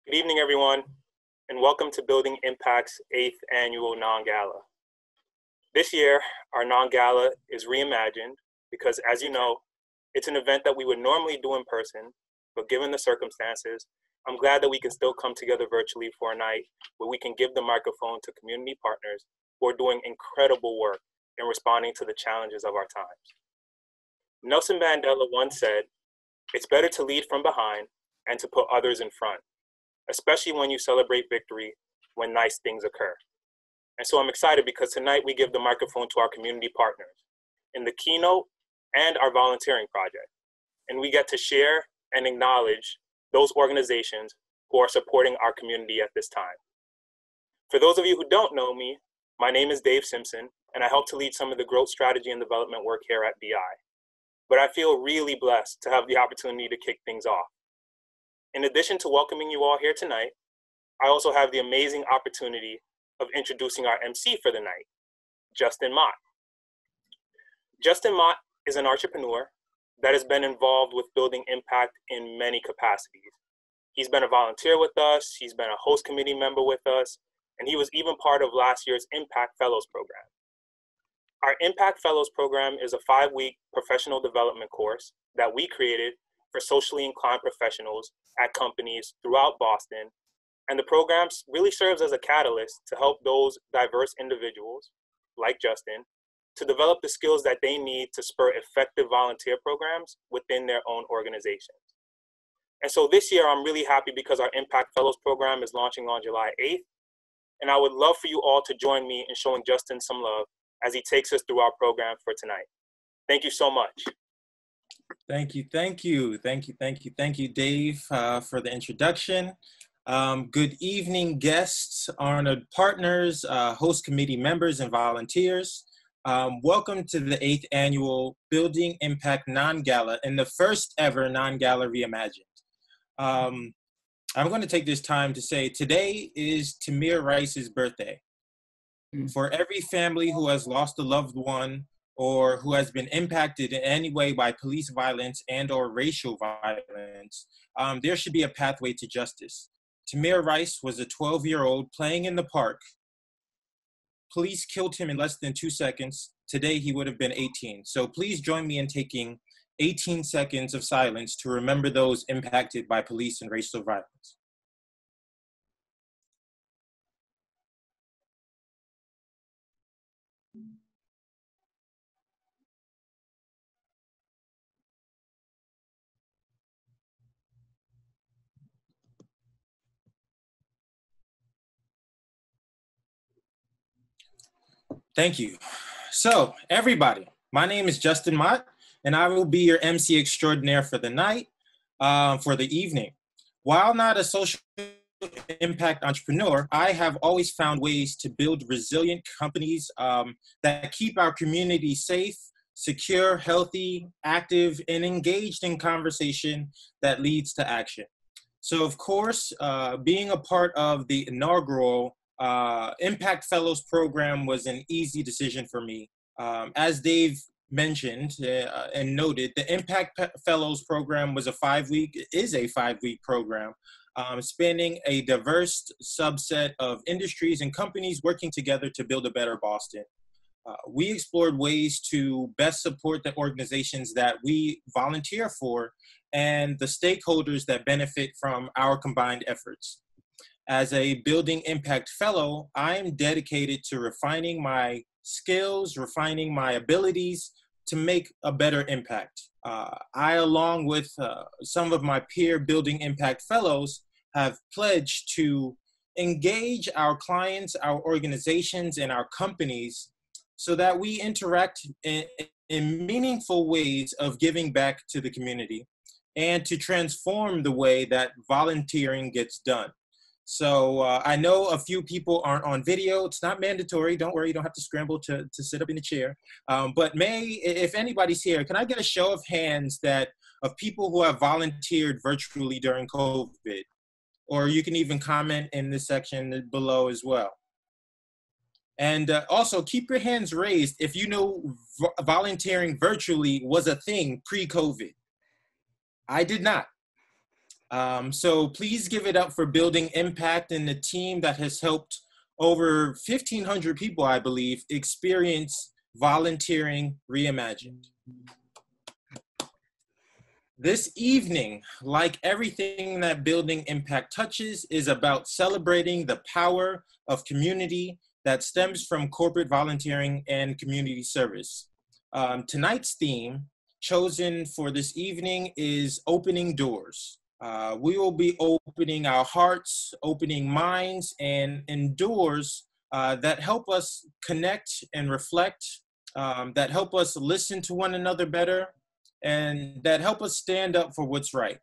Good evening, everyone, and welcome to Building Impact's 8th annual Nongala. This year, our Nongala is reimagined because, as you know, it's an event that we would normally do in person, but given the circumstances, I'm glad that we can still come together virtually for a night where we can give the microphone to community partners who are doing incredible work in responding to the challenges of our times. Nelson Mandela once said, "It's better to lead from behind and to put others in front, especially when you celebrate victory when nice things occur." And so I'm excited because tonight we give the microphone to our community partners in the keynote and our volunteering project. And we get to share and acknowledge those organizations who are supporting our community at this time. For those of you who don't know me, my name is Dave Simpson, and I help to lead some of the growth strategy and development work here at BI. But I feel really blessed to have the opportunity to kick things off. In addition to welcoming you all here tonight, I also have the amazing opportunity of introducing our MC for the night, Justin Mott. Justin Mott is an entrepreneur that has been involved with building impact in many capacities. He's been a volunteer with us, he's been a host committee member with us, and he was even part of last year's Impact Fellows program. Our Impact Fellows program is a 5-week professional development course that we created for socially inclined professionals at companies throughout Boston. And the program really serves as a catalyst to help those diverse individuals, like Justin, to develop the skills that they need to spur effective volunteer programs within their own organizations. And so this year, I'm really happy because our Impact Fellows program is launching on July 8th. And I would love for you all to join me in showing Justin some love as he takes us through our program for tonight. Thank you so much. Thank you, Dave, for the introduction. Good evening, guests, honored partners, host committee members, and volunteers. Welcome to the 8th annual Building Impact Non-Gala and the first ever Non-Gala Reimagined. I'm going to take this time to say today is Tamir Rice's birthday. For every family who has lost a loved one or who has been impacted in any way by police violence and or racial violence, there should be a pathway to justice. Tamir Rice was a 12-year-old playing in the park. Police killed him in less than 2 seconds. Today, he would have been 18. So please join me in taking 18 seconds of silence to remember those impacted by police and racial violence. Thank you. So, everybody, my name is Justin Mott, and I will be your MC extraordinaire for the night, for the evening. While not a social impact entrepreneur, I have always found ways to build resilient companies that keep our community safe, secure, healthy, active, and engaged in conversation that leads to action. So, of course, being a part of the inaugural Impact Fellows program was an easy decision for me. As Dave mentioned and noted, the Impact Fellows program is a 5-week program spanning a diverse subset of industries and companies working together to build a better Boston. We explored ways to best support the organizations that we volunteer for and the stakeholders that benefit from our combined efforts. As a Building Impact Fellow, I am dedicated to refining my skills, refining my abilities to make a better impact. I, along with some of my peer Building Impact Fellows, have pledged to engage our clients, our organizations, and our companies so that we interact in meaningful ways of giving back to the community and to transform the way that volunteering gets done. So I know a few people aren't on video. It's not mandatory. Don't worry, you don't have to scramble to sit up in a chair. But if anybody's here, can I get a show of hands of people who have volunteered virtually during COVID? Or you can even comment in the section below as well. And also keep your hands raised if you know volunteering virtually was a thing pre-COVID. I did not. So please give it up for Building Impact and the team that has helped over 1,500 people, I believe, experience volunteering reimagined. This evening, like everything that Building Impact touches, is about celebrating the power of community that stems from corporate volunteering and community service. Tonight's theme, chosen for this evening, is opening doors. We will be opening our hearts, opening minds, and doors that help us connect and reflect, that help us listen to one another better, and that help us stand up for what's right.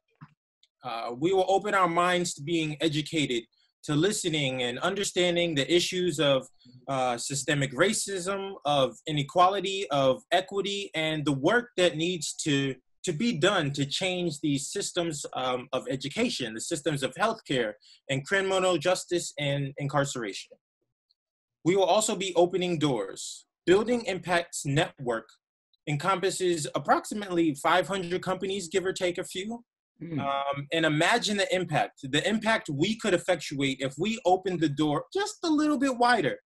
We will open our minds to being educated, to listening and understanding the issues of systemic racism, of inequality, of equity, and the work that needs to be done to change these systems of education, the systems of healthcare, and criminal justice and incarceration. We will also be opening doors. Building Impact's network encompasses approximately 500 companies, give or take a few. And imagine the impact we could effectuate if we opened the door just a little bit wider.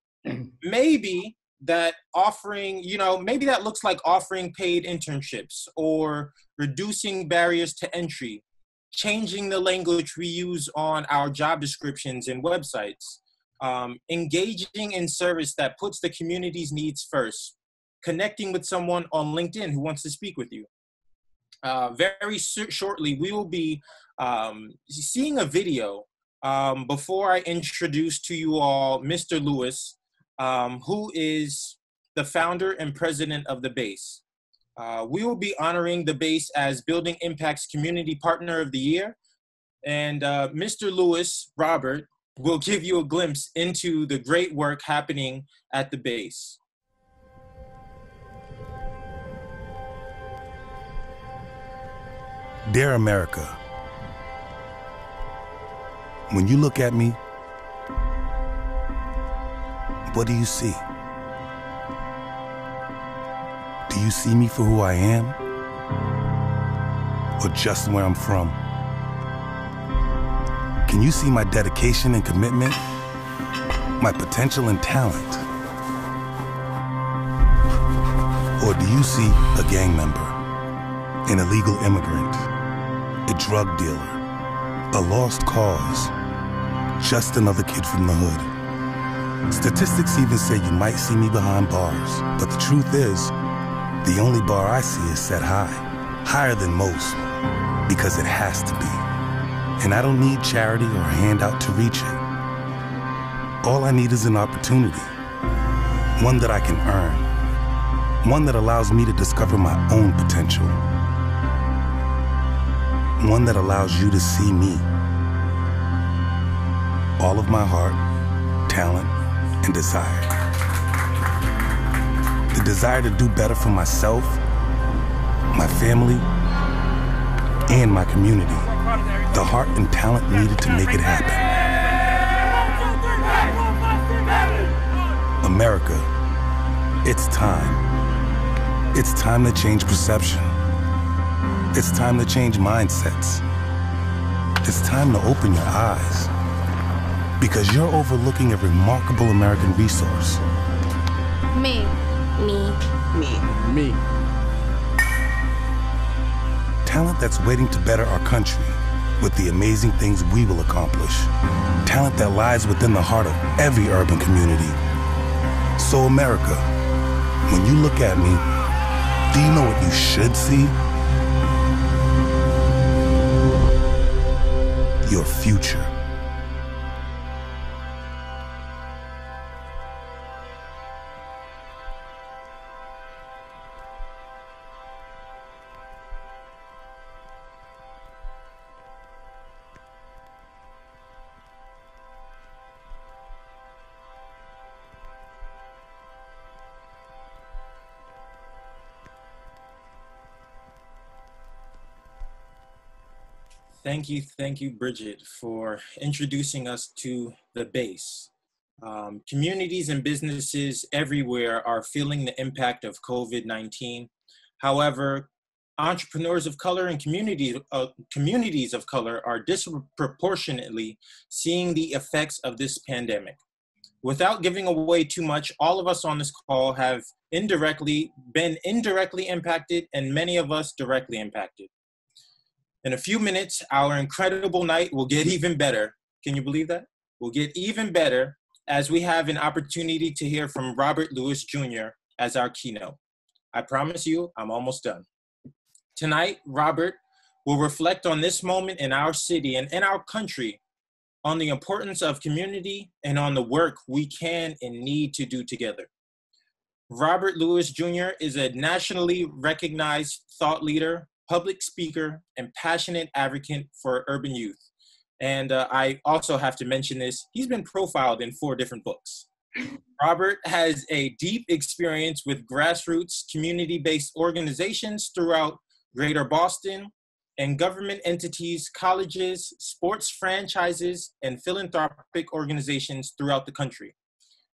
Maybe that offering, maybe that looks like offering paid internships or reducing barriers to entry, changing the language we use on our job descriptions and websites, engaging in service that puts the community's needs first, connecting with someone on LinkedIn who wants to speak with you. Very shortly, we will be seeing a video before I introduce to you all Mr. Lewis, who is the founder and president of the Base. We will be honoring the Base as Building Impact's Community Partner of the Year. And Mr. Lewis, Robert, will give you a glimpse into the great work happening at the Base. Dear America, when you look at me, what do you see? Do you see me for who I am, or just where I'm from? Can you see my dedication and commitment, my potential and talent? Or do you see a gang member, an illegal immigrant, a drug dealer, a lost cause, just another kid from the hood? Statistics even say you might see me behind bars, but the truth is, the only bar I see is set high, higher than most, because it has to be. And I don't need charity or a handout to reach it. All I need is an opportunity, one that I can earn, one that allows me to discover my own potential, one that allows you to see me. All of my heart, talent, and desire. The desire to do better for myself, my family, and my community. The heart and talent needed to make it happen. America, it's time. It's time to change perception. It's time to change mindsets. It's time to open your eyes. Because you're overlooking a remarkable American resource. Me. Talent that's waiting to better our country with the amazing things we will accomplish. Talent that lies within the heart of every urban community. So America, when you look at me, do you know what you should see? Your future. Thank you, Bridget, for introducing us to the Base. Communities and businesses everywhere are feeling the impact of COVID-19. However, entrepreneurs of color and communities of color are disproportionately seeing the effects of this pandemic. Without giving away too much, all of us on this call have been indirectly impacted, and many of us directly impacted. In a few minutes, our incredible night will get even better. Can you believe that? Will get even better as we have an opportunity to hear from Robert Lewis Jr. as our keynote. I promise you, I'm almost done. Tonight, Robert will reflect on this moment in our city and in our country, on the importance of community and on the work we can and need to do together. Robert Lewis Jr. is a nationally recognized thought leader, public speaker, and passionate advocate for urban youth. And I also have to mention this, he's been profiled in 4 different books. Robert has a deep experience with grassroots community-based organizations throughout Greater Boston and government entities, colleges, sports franchises, and philanthropic organizations throughout the country.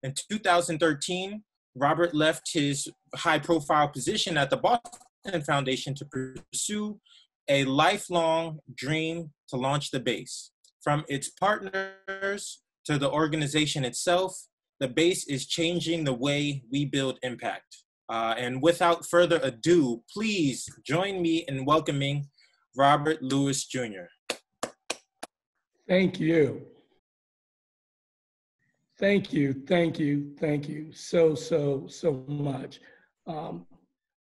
In 2013, Robert left his high-profile position at the Boston Foundation to pursue a lifelong dream to launch the base. From its partners to the organization itself, the base is changing the way we build impact. And without further ado, please join me in welcoming Robert Lewis Jr. Thank you. Thank you, thank you, thank you so much.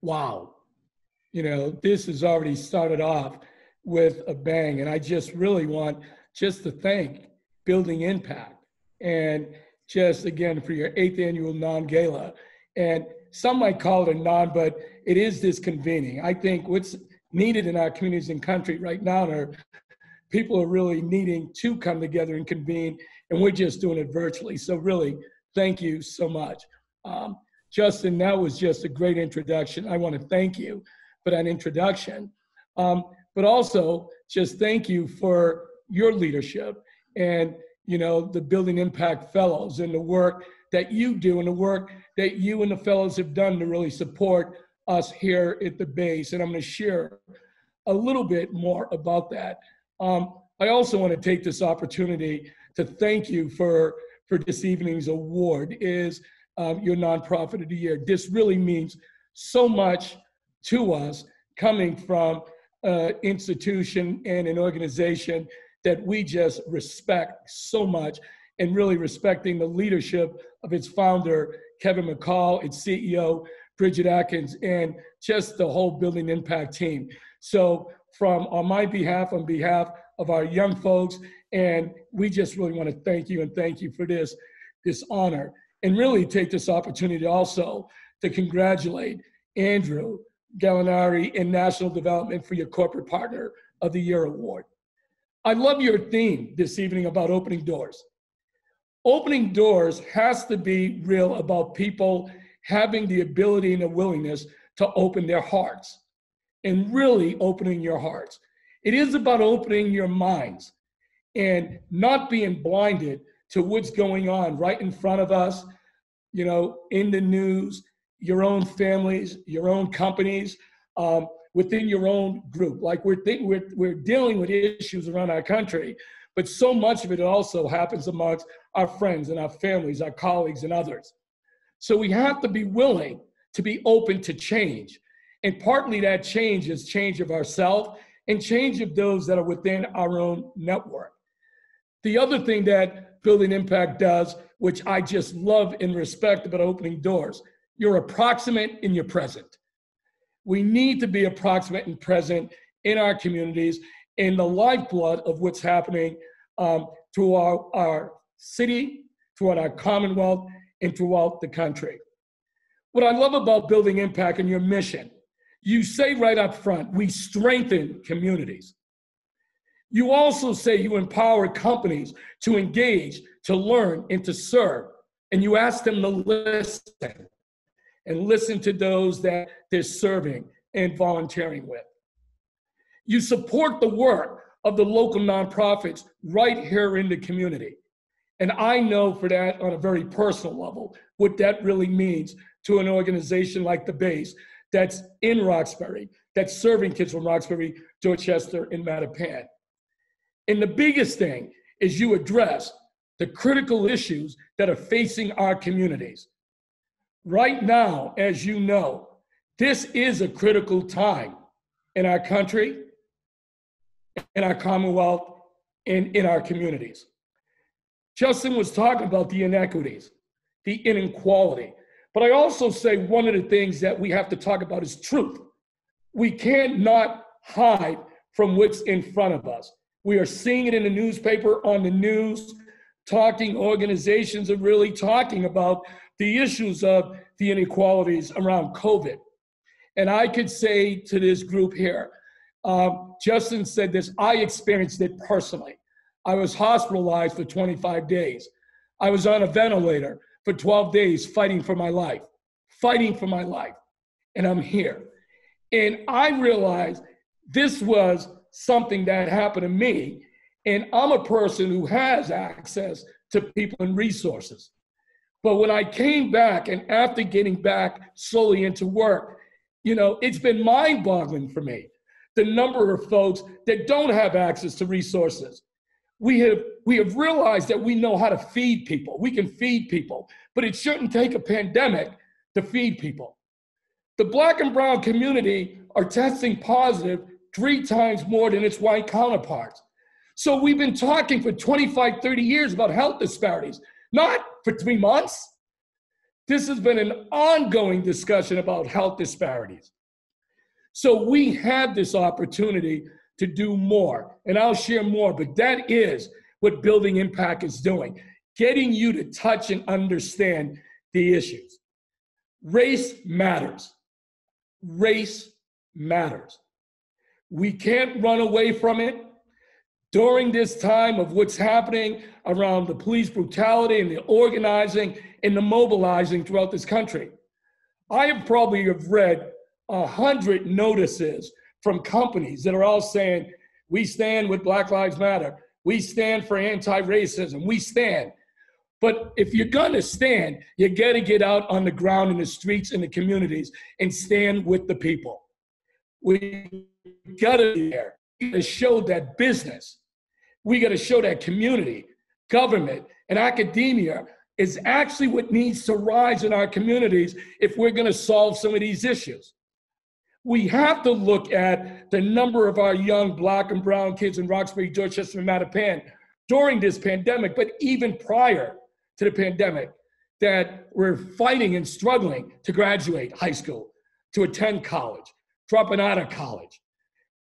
Wow. You know, this has already started off with a bang, and I just really want just to thank Building Impact, and just again for your 8th annual Nongala. And some might call it a non, but it is this convening. I think what's needed in our communities and country right now are people are really needing to come together and convene, and we're just doing it virtually. So really, thank you so much. Justin, that was just a great introduction. I want to thank you for that introduction, but also just thank you for your leadership and, you know, the Building Impact Fellows and the work that you do and the work that you and the fellows have done to really support us here at the base. And I'm going to share a little bit more about that. I also want to take this opportunity to thank you for this evening's award is your Nonprofit of the Year. This really means so much to us coming from an institution and an organization that we just respect so much, and really respecting the leadership of its founder, Kevin McCall, its CEO, Bridget Atkins, and just the whole Building Impact team. So on my behalf, on behalf of our young folks, and we just really want to thank you and thank you for this honor, and really take this opportunity also to congratulate Andrew Gallinari in National Development for your Corporate Partner of the Year Award. I love your theme this evening about opening doors. Opening doors has to be real about people having the ability and the willingness to open their hearts, and really opening your hearts. It is about opening your minds and not being blinded to what's going on right in front of us, you know, in the news, your own families, your own companies, within your own group. Like we're dealing with issues around our country, but so much of it also happens amongst our friends and our families, our colleagues and others. So we have to be willing to be open to change. And partly that change is change of ourselves and change of those that are within our own network. The other thing that Building Impact does, which I just love and respect about opening doors, you're approximate and you're present. We need to be approximate and present in our communities, in the lifeblood of what's happening throughout our city, throughout our Commonwealth, and throughout the country. What I love about Building Impact and your mission, you say right up front, we strengthen communities. You also say you empower companies to engage, to learn, and to serve. And you ask them to listen, and listen to those that they're serving and volunteering with. You support the work of the local nonprofits right here in the community. And I know for that on a very personal level, what that really means to an organization like the Base, that's in Roxbury, that's serving kids from Roxbury, Dorchester, and Mattapan. And the biggest thing is you address the critical issues that are facing our communities. Right now, as you know, this is a critical time in our country, in our Commonwealth, and in our communities. Justin was talking about the inequities, the inequality. But I also say one of the things that we have to talk about is truth. We can't not hide from what's in front of us. We are seeing it in the newspaper, on the news, organizations are really talking about the issues of the inequalities around COVID. And I could say to this group here, Justin said this, I experienced it personally. I was hospitalized for 25 days. I was on a ventilator for 12 days fighting for my life. And I'm here. And I realized this was something that happened to me. And I'm a person who has access to people and resources. But when I came back, and after getting back slowly into work, it's been mind-boggling for me, the number of folks that don't have access to resources. We have realized that we know how to feed people. We can feed people, but it shouldn't take a pandemic to feed people. The Black and brown community are testing positive 3 times more than its white counterparts. So we've been talking for 25, 30 years about health disparities, not for 3 months. This has been an ongoing discussion about health disparities. So we have this opportunity to do more, and I'll share more, but that is what Building Impact is doing, getting you to touch and understand the issues. Race matters. Race matters. We can't run away from it. During this time of what's happening around the police brutality and the organizing and the mobilizing throughout this country, I have probably read 100 notices from companies that are all saying, we stand with Black Lives Matter. We stand for anti-racism. We stand. But if you're gonna stand, you gotta get out on the ground in the streets, in the communities, and stand with the people. We gotta be there. We gotta show that business. We gotta show that community, government, and academia is actually what needs to rise in our communities if we're gonna solve some of these issues. We have to look at the number of our young Black and brown kids in Roxbury, Dorchester, and Mattapan during this pandemic, but even prior to the pandemic, that were fighting and struggling to graduate high school, to attend college, dropping out of college.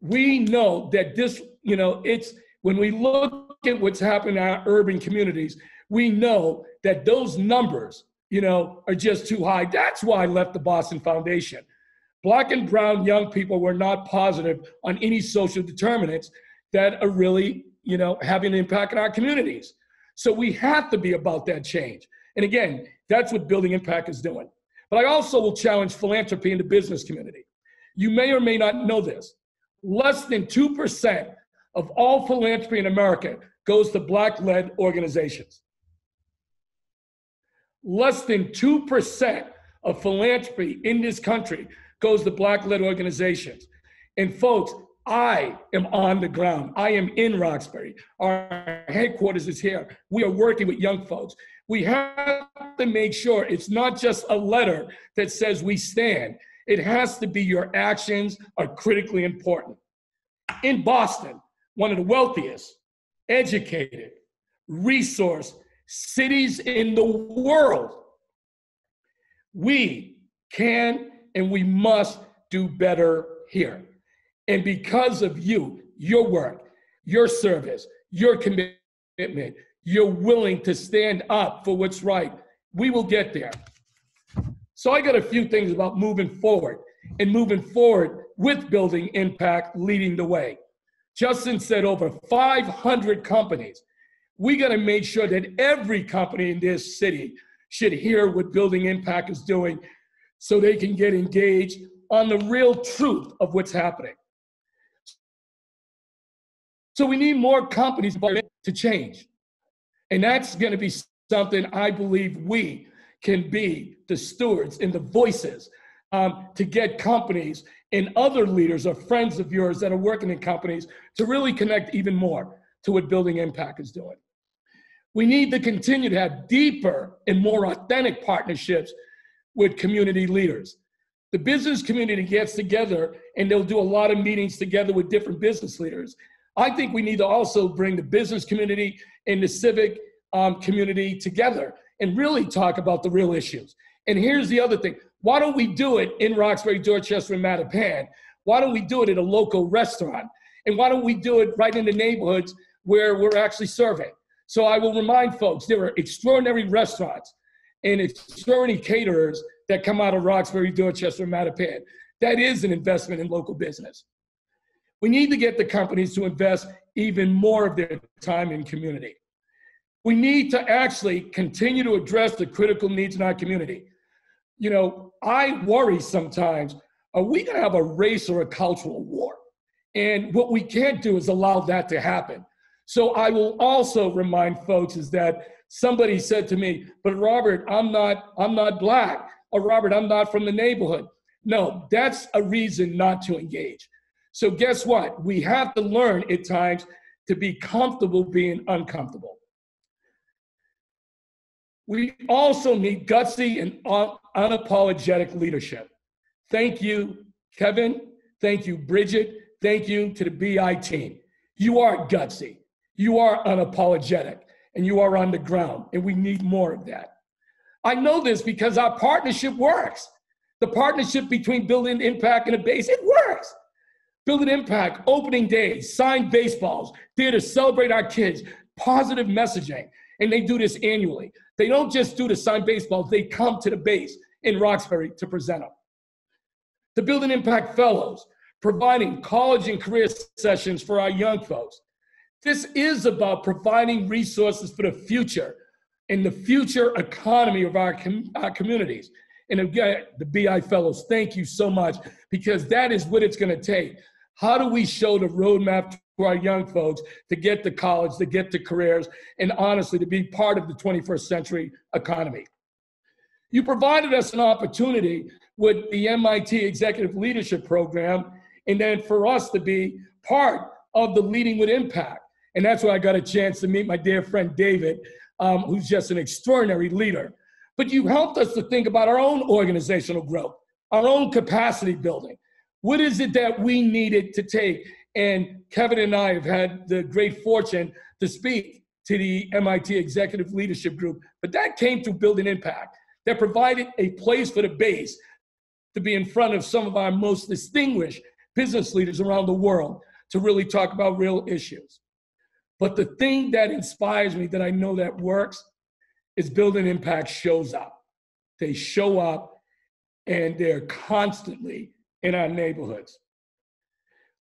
We know that this, it's, when we look at what's happening in our urban communities, we know that those numbers, are just too high. That's why I left the Boston Foundation. Black and brown young people were not positive on any social determinants that are really, having an impact on our communities. So we have to be about that change. And again, that's what Building Impact is doing. But I also will challenge philanthropy in the business community. You may or may not know this. Less than 2% of all philanthropy in America goes to Black-led organizations. Less than 2% of philanthropy in this country goes to Black-led organizations. And folks, I am on the ground. I am in Roxbury. Our headquarters is here. We are working with young folks. We have to make sure it's not just a letter that says we stand. It has to be your actions are critically important. In Boston, one of the wealthiest, educated, resource cities in the world, we can and we must do better here. And because of you, your work, your service, your commitment, you're willing to stand up for what's right, we will get there. So I got a few things about moving forward and moving forward with Building Impact leading the way. Justin said over 500 companies. We got to make sure that every company in this city should hear what Building Impact is doing so they can get engaged on the real truth of what's happening. So we need more companies to change. And that's going to be something I believe we can be the stewards and the voices to get companies and other leaders or friends of yours that are working in companies to really connect even more to what Building Impact is doing. We need to continue to have deeper and more authentic partnerships with community leaders. The business community gets together and they'll do a lot of meetings together with different business leaders. I think we need to also bring the business community and the civic community together and really talk about the real issues. And here's the other thing. Why don't we do it in Roxbury, Dorchester, and Mattapan? Why don't we do it at a local restaurant? And why don't we do it right in the neighborhoods where we're actually serving? So I will remind folks, there are extraordinary restaurants and extraordinary caterers that come out of Roxbury, Dorchester, and Mattapan. That is an investment in local business. We need to get the companies to invest even more of their time in community. We need to actually continue to address the critical needs in our community. You know, I worry sometimes, are we gonna have a race or a cultural war? And what we can't do is allow that to happen. So I will also remind folks is that somebody said to me, but Robert, I'm not Black, or Robert, I'm not from the neighborhood. No, that's a reason not to engage. So guess what? We have to learn at times to be comfortable being uncomfortable. We also need gutsy and unapologetic leadership. Thank you, Kevin. Thank you, Bridget. Thank you to the BI team. You are gutsy. You are unapologetic, and you are on the ground, and we need more of that. I know this because our partnership works. The partnership between Building Impact and a base, it works. Building Impact, opening days, signed baseballs, there to celebrate our kids, positive messaging, and they do this annually. They don't just do the signed baseballs, they come to the base in Roxbury to present them. The Building Impact Fellows, providing college and career sessions for our young folks. This is about providing resources for the future and the future economy of our communities. And again, the BI Fellows, thank you so much, because that is what it's gonna take. How do we show the roadmap to our young folks to get to college, to get to careers, and honestly, to be part of the 21st century economy? You provided us an opportunity with the MIT Executive Leadership Program, and then for us to be part of the Leading with Impact. And that's where I got a chance to meet my dear friend David, who's just an extraordinary leader. But you helped us to think about our own organizational growth, our own capacity building. What is it that we needed to take? And Kevin and I have had the great fortune to speak to the MIT Executive Leadership Group, but that came through Building Impact. That provided a place for the base to be in front of some of our most distinguished business leaders around the world to really talk about real issues. But the thing that inspires me, that I know that works, is Building Impact shows up. They show up and they're constantly in our neighborhoods.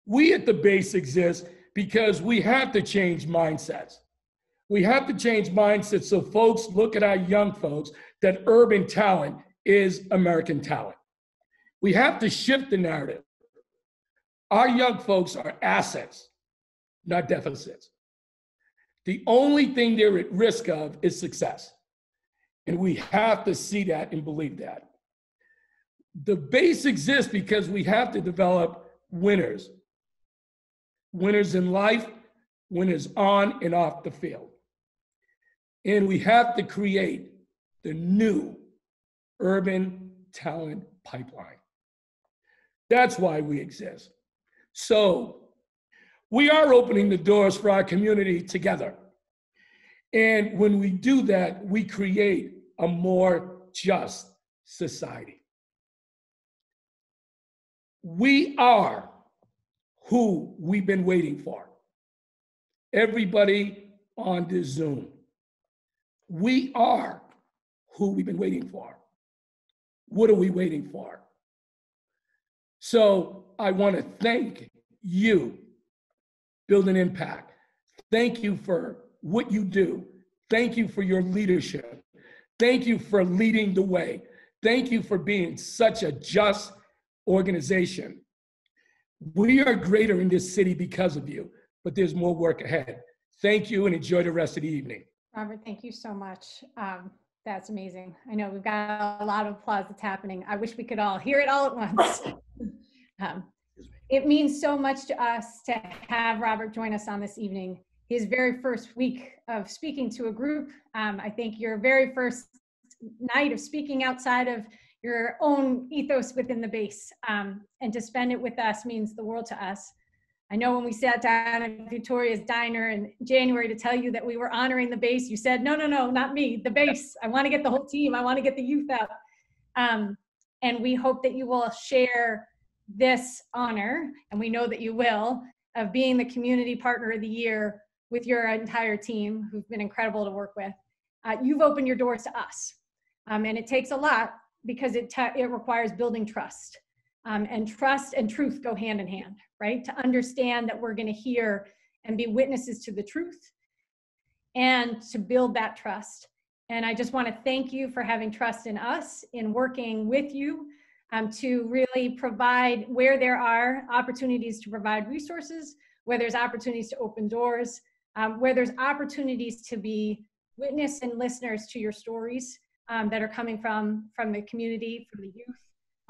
We at the base exist because we have to change mindsets. We have to change mindsets so folks look at our young folks that urban talent is American talent. We have to shift the narrative. Our young folks are assets, not deficits. The only thing they're at risk of is success. And we have to see that and believe that. The base exists because we have to develop winners. Winners in life, winners on and off the field. And we have to create the new urban talent pipeline. That's why we exist. So we are opening the doors for our community together. And when we do that, we create a more just society. We are who we've been waiting for. Everybody on this Zoom. We are who we've been waiting for. What are we waiting for? So I want to thank you, Building Impact. Thank you for what you do. Thank you for your leadership. Thank you for leading the way. Thank you for being such a just organization. We are greater in this city because of you, but there's more work ahead. Thank you and enjoy the rest of the evening. Robert, thank you so much. That's amazing. I know we've got a lot of applause that's happening. I wish we could all hear it all at once. It means so much to us to have Robert join us on this evening. His very first week of speaking to a group. I think your very first night of speaking outside of your own ethos within the base. And to spend it with us means the world to us. I know when we sat down at Victoria's Diner in January to tell you that we were honoring the base, you said, no, not me, the base. I want to get the whole team. I want to get the youth out. And we hope that you will share this honor, and we know that you will, of being the Community Partner of the Year with your entire team, who've been incredible to work with. You've opened your doors to us. And it takes a lot because it requires building trust. And trust and truth go hand in hand, right? To understand that we're going to hear and be witnesses to the truth and to build that trust. And I just want to thank you for having trust in us, in working with you to really provide where there are opportunities to provide resources, where there's opportunities to open doors, where there's opportunities to be witness and listeners to your stories that are coming from the community, from the youth.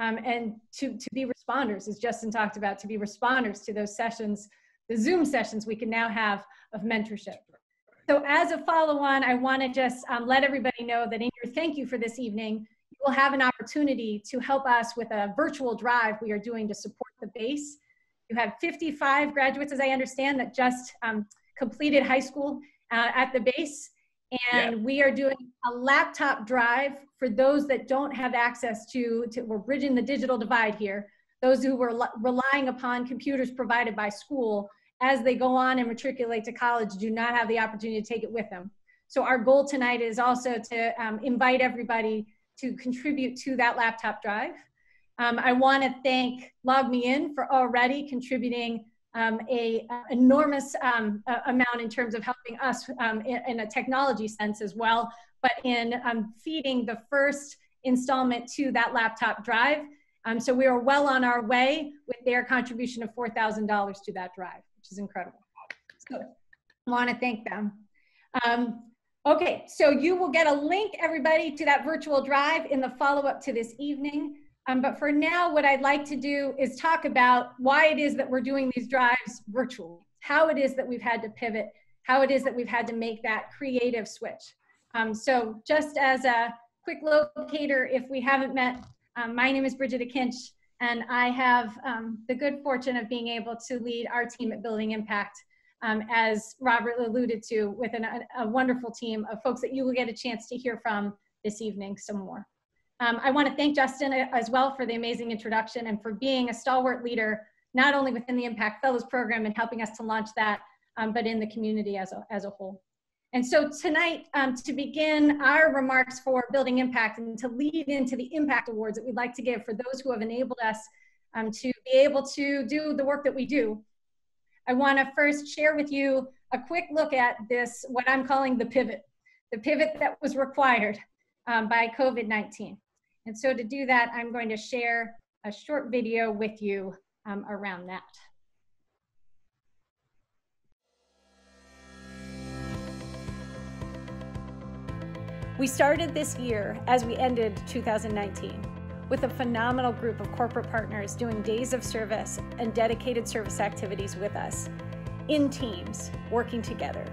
And to be responders, as Justin talked about, to be responders to those sessions, the Zoom sessions we can now have of mentorship. So as a follow-on, I want to just let everybody know that in your thank you for this evening, you will have an opportunity to help us with a virtual drive we are doing to support the base. You have 55 graduates, as I understand, that just completed high school at the base. And we are doing a laptop drive for those that don't have access to we're bridging the digital divide here. Those who were relying upon computers provided by school as they go on and matriculate to college do not have the opportunity to take it with them. So our goal tonight is also to invite everybody to contribute to that laptop drive. I want to thank LogMeIn for already contributing a enormous amount in terms of helping us in a technology sense as well, but in feeding the first installment to that laptop drive. So we are well on our way with their contribution of $4,000 to that drive, which is incredible. So I want to thank them. Okay, so you will get a link, everybody, to that virtual drive in the follow-up to this evening. But for now, what I'd like to do is talk about why it is that we're doing these drives virtually, how it is that we've had to pivot, how it is that we've had to make that creative switch. So just as a quick locator, if we haven't met, my name is Bridget Akinch, and I have the good fortune of being able to lead our team at Building Impact, as Robert alluded to, with a wonderful team of folks that you will get a chance to hear from this evening some more. I want to thank Justin as well for the amazing introduction and for being a stalwart leader, not only within the Impact Fellows program and helping us to launch that, but in the community as a whole. And so tonight, to begin our remarks for Building Impact and to lead into the Impact Awards that we'd like to give for those who have enabled us to be able to do the work that we do, I want to first share with you a quick look at this, what I'm calling the pivot that was required by COVID-19. And so to do that, I'm going to share a short video with you around that. We started this year as we ended 2019 with a phenomenal group of corporate partners doing days of service and dedicated service activities with us in teams, working together.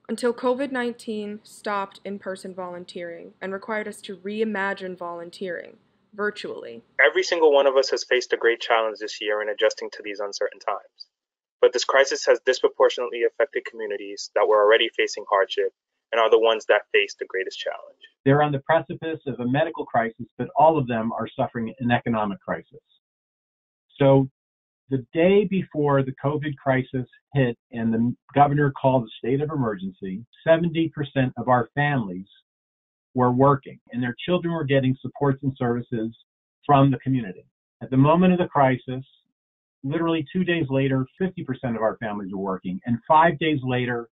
Until COVID-19 stopped in-person volunteering and required us to reimagine volunteering virtually. Every single one of us has faced a great challenge this year in adjusting to these uncertain times. But this crisis has disproportionately affected communities that were already facing hardship and are the ones that face the greatest challenge. They're on the precipice of a medical crisis, but all of them are suffering an economic crisis. So the day before the COVID crisis hit and the governor called a state of emergency, 70% of our families were working and their children were getting supports and services from the community. At the moment of the crisis, literally 2 days later, 50% of our families were working, and 5 days later,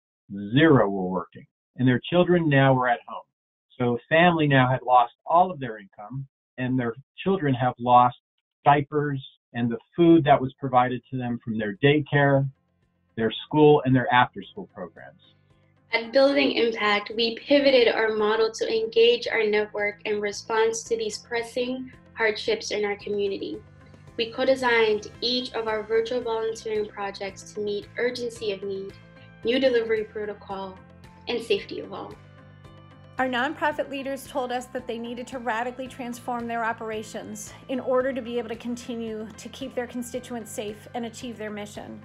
0 were working. And their children now were at home. So family now had lost all of their income, and their children have lost diapers and the food that was provided to them from their daycare, their school, and their after-school programs. At Building Impact, we pivoted our model to engage our network in response to these pressing hardships in our community. We co-designed each of our virtual volunteering projects to meet urgency of need, new delivery protocol, and safety of all. Our nonprofit leaders told us that they needed to radically transform their operations in order to be able to continue to keep their constituents safe and achieve their mission.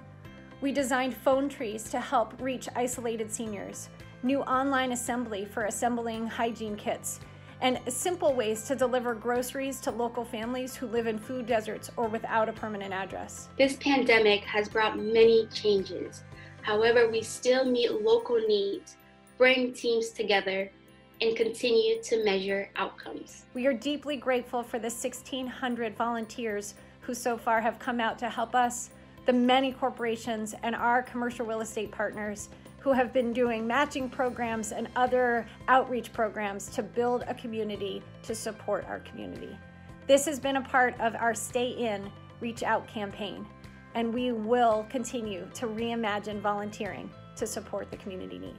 We designed phone trees to help reach isolated seniors, new online assembly for assembling hygiene kits, and simple ways to deliver groceries to local families who live in food deserts or without a permanent address. This pandemic has brought many changes. However, we still meet local needs, bring teams together, and continue to measure outcomes. We are deeply grateful for the 1,600 volunteers who so far have come out to help us, the many corporations and our commercial real estate partners who have been doing matching programs and other outreach programs to build a community to support our community. This has been a part of our Stay In, Reach Out campaign, and we will continue to reimagine volunteering to support the community need.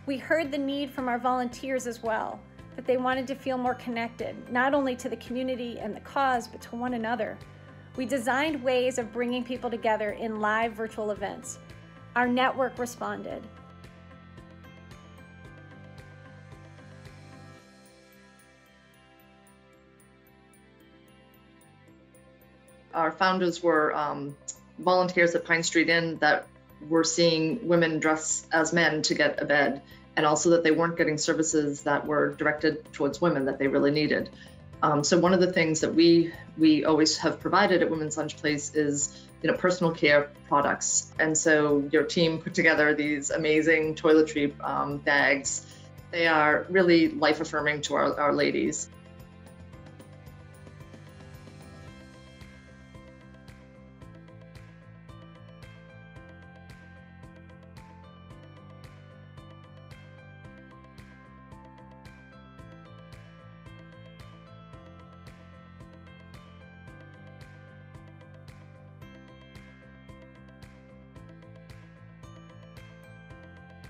We heard the need from our volunteers as well, that they wanted to feel more connected, not only to the community and the cause, but to one another. We designed ways of bringing people together in live virtual events. Our network responded. Our founders were volunteers at Pine Street Inn that were seeing women dress as men to get a bed, and also that they weren't getting services that were directed towards women that they really needed. So one of the things that we always have provided at Women's Lunch Place is, personal care products. And so your team put together these amazing toiletry bags. They are really life-affirming to our ladies.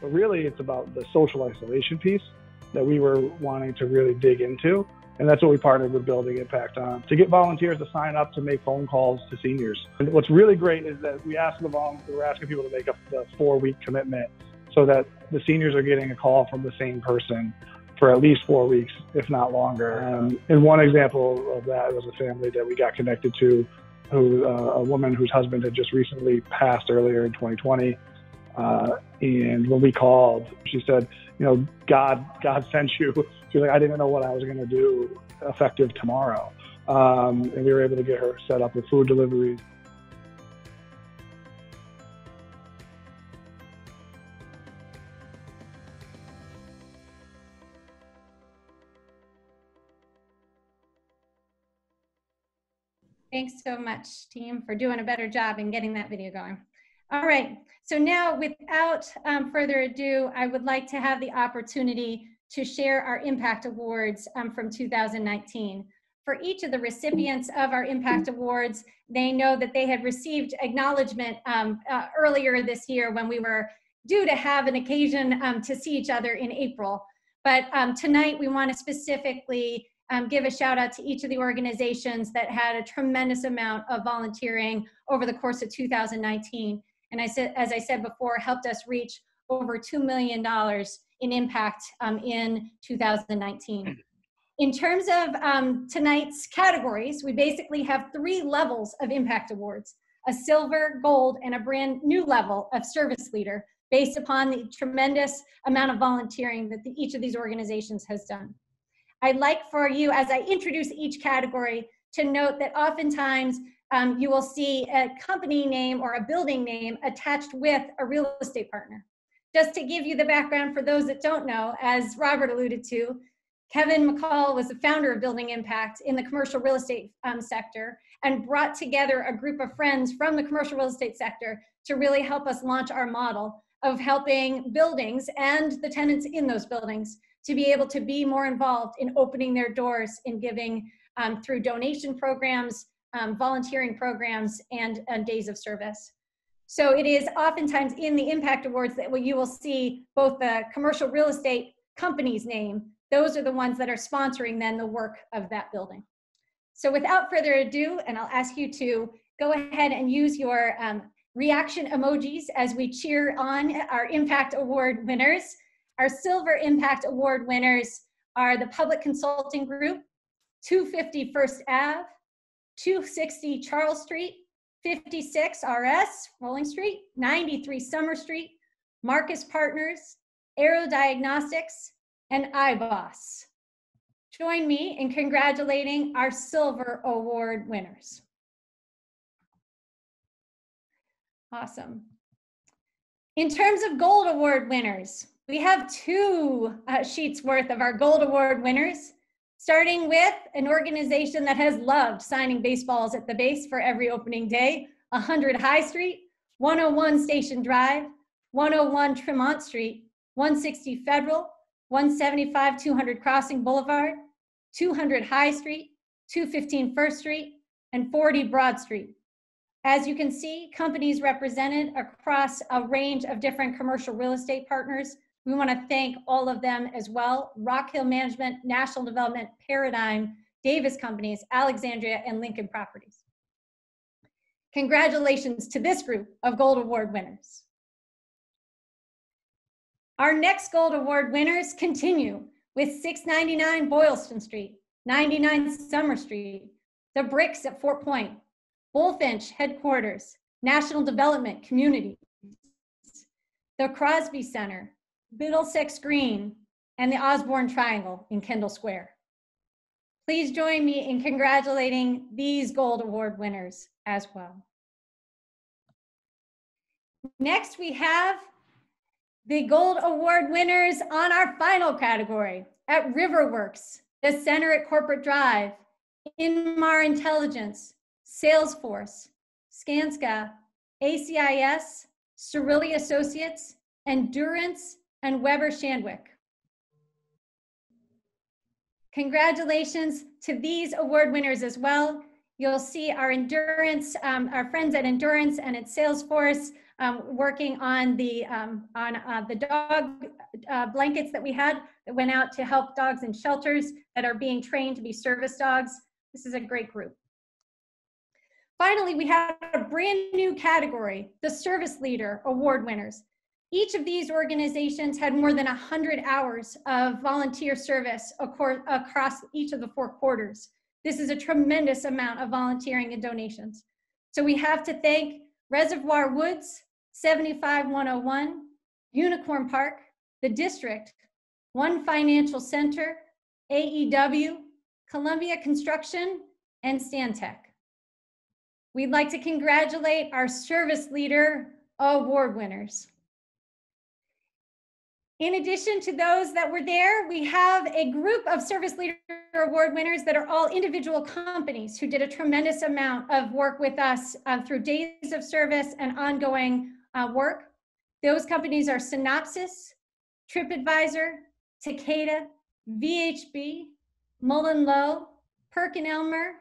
But really, it's about the social isolation piece that we were wanting to really dig into. And that's what we partnered with Building Impact on, to get volunteers to sign up to make phone calls to seniors. And what's really great is that we're asking people to make the 4-week commitment so that the seniors are getting a call from the same person for at least 4 weeks, if not longer. And one example of that was a family that we got connected to, a woman whose husband had just recently passed earlier in 2020. And when we called, she said, God sent you. She's like, I didn't know what I was going to do effective tomorrow. And we were able to get her set up with food deliveries. Thanks so much, team, for doing a better job in getting that video going. All right, so now without further ado, I would like to have the opportunity to share our Impact Awards from 2019. For each of the recipients of our Impact Awards, they know that they had received acknowledgement earlier this year when we were due to have an occasion to see each other in April. But tonight we want to specifically give a shout out to each of the organizations that had a tremendous amount of volunteering over the course of 2019. And as I said before, helped us reach over $2 million in impact in 2019. In terms of tonight's categories, we basically have 3 levels of Impact Awards: a silver, gold, and a brand new level of service leader, based upon the tremendous amount of volunteering that each of these organizations has done. I'd like for you, as I introduce each category, to note that oftentimes you will see a company name or a building name attached with a real estate partner. Just to give you the background for those that don't know, as Robert alluded to, Kevin McCall was the founder of Building Impact in the commercial real estate sector, and brought together a group of friends from the commercial real estate sector to really help us launch our model of helping buildings and the tenants in those buildings to be able to be more involved in opening their doors and giving through donation programs, volunteering programs, and days of service. So it is oftentimes in the impact awards that you will see both the commercial real estate company's name. Those are the ones that are sponsoring then the work of that building. So without further ado, and I'll ask you to go ahead and use your reaction emojis as we cheer on our Impact Award winners. Our Silver Impact Award winners are the Public Consulting Group, 250 First Ave, 260 Charles Street, 56 RS, Rolling Street, 93 Summer Street, Marcus Partners, Aero Diagnostics, and iBoss. Join me in congratulating our Silver Award winners. Awesome. In terms of Gold Award winners, we have two sheets worth of our Gold Award winners, starting with an organization that has loved signing baseballs at the base for every opening day, 100 High Street, 101 Station Drive, 101 Tremont Street, 160 Federal, 175 200 Crossing Boulevard, 200 High Street, 215 First Street, and 40 Broad Street. As you can see, companies represented across a range of different commercial real estate partners. We want to thank all of them as well: Rock Hill Management, National Development, Paradigm, Davis Companies, Alexandria, and Lincoln Properties. Congratulations to this group of Gold Award winners. Our next Gold Award winners continue with 699 Boylston Street, 99 Summer Street, The Bricks at Fort Point, Bullfinch Headquarters, National Development Communities, the Crosby Center, Middlesex Green, and the Osborne Triangle in Kendall Square. Please join me in congratulating these Gold Award winners as well. Next, we have the Gold Award winners on our final category at Riverworks, the Center at Corporate Drive, Inmar Intelligence, Salesforce, Skanska, ACIS, Cirilli Associates, Endurance, and Weber Shandwick. Congratulations to these award winners as well. You'll see our Endurance, our friends at Endurance and at Salesforce working on the dog blankets that we had that went out to help dogs in shelters that are being trained to be service dogs. This is a great group. Finally, we have a brand new category, the Service Leader Award winners. Each of these organizations had more than 100 hours of volunteer service across each of the 4 quarters. This is a tremendous amount of volunteering and donations. So we have to thank Reservoir Woods, 75101, Unicorn Park, the District, One Financial Center, AEW, Columbia Construction, and Stantec. We'd like to congratulate our Service Leader Award winners. In addition to those that were there, we have a group of Service Leader Award winners that are all individual companies who did a tremendous amount of work with us through days of service and ongoing work. Those companies are Synopsys, TripAdvisor, Takeda, VHB, MullenLowe, PerkinElmer,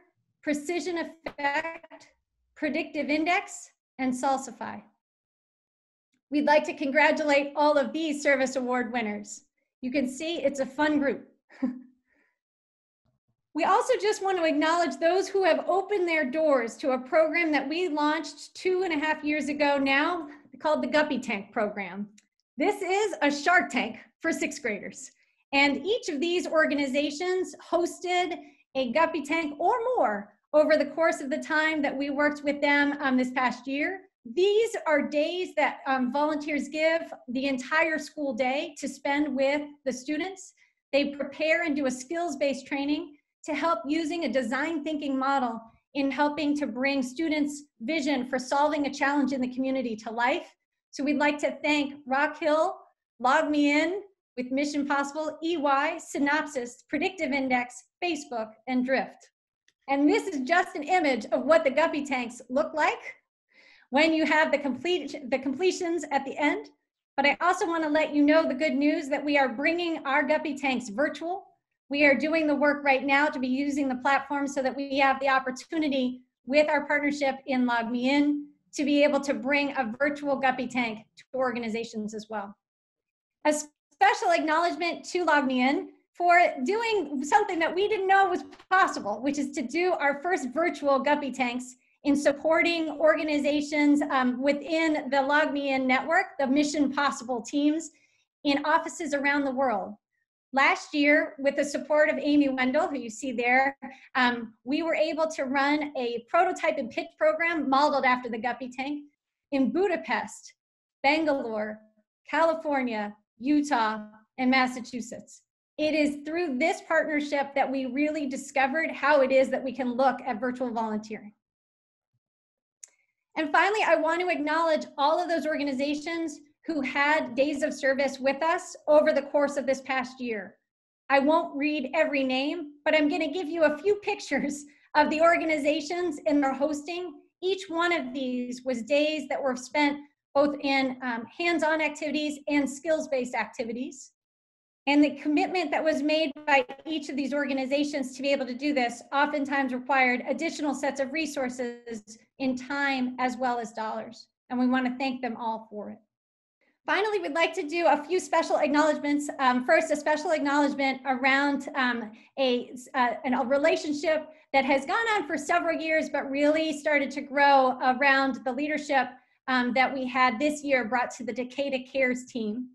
Precision Effect, Predictive Index, and Salsify. We'd like to congratulate all of these Service Award winners. You can see it's a fun group. We also just want to acknowledge those who have opened their doors to a program that we launched 2.5 years ago now, called the Guppy Tank program. This is a Shark Tank for 6th graders. And each of these organizations hosted a Guppy Tank or more over the course of the time that we worked with them this past year. These are days that volunteers give the entire school day to spend with the students. They prepare and do a skills-based training to help using a design thinking model in helping to bring students' vision for solving a challenge in the community to life. So we'd like to thank Rock Hill, Log Me In with Mission Possible, EY, Synopsys, Predictive Index, Facebook, and Drift. And this is just an image of what the Guppy Tanks look like when you have the completions at the end. But I also want to let you know the good news that we are bringing our Guppy Tanks virtual. We are doing the work right now to be using the platform so that we have the opportunity with our partnership in Log Me In to be able to bring a virtual guppy tank to organizations as well. A special acknowledgement to LogMeIn for doing something that we didn't know was possible, which is to do our first virtual guppy tanks in supporting organizations within the LogMeIn network, the Mission Possible teams in offices around the world. Last year, with the support of Amy Wendell, who you see there, we were able to run a prototype and pitch program modeled after the guppy tank in Budapest, Bangalore, California, Utah, and Massachusetts. It is through this partnership that we really discovered how it is that we can look at virtual volunteering. And finally, I want to acknowledge all of those organizations who had days of service with us over the course of this past year. I won't read every name, but I'm going to give you a few pictures of the organizations and their hosting. Each one of these was days that were spent both in hands-on activities and skills-based activities. And the commitment that was made by each of these organizations to be able to do this oftentimes required additional sets of resources in time as well as dollars. And we want to thank them all for it. Finally, we'd like to do a few special acknowledgements. First, a special acknowledgement around a relationship that has gone on for several years, but really started to grow around the leadership that we had this year brought to the Decatur Cares team.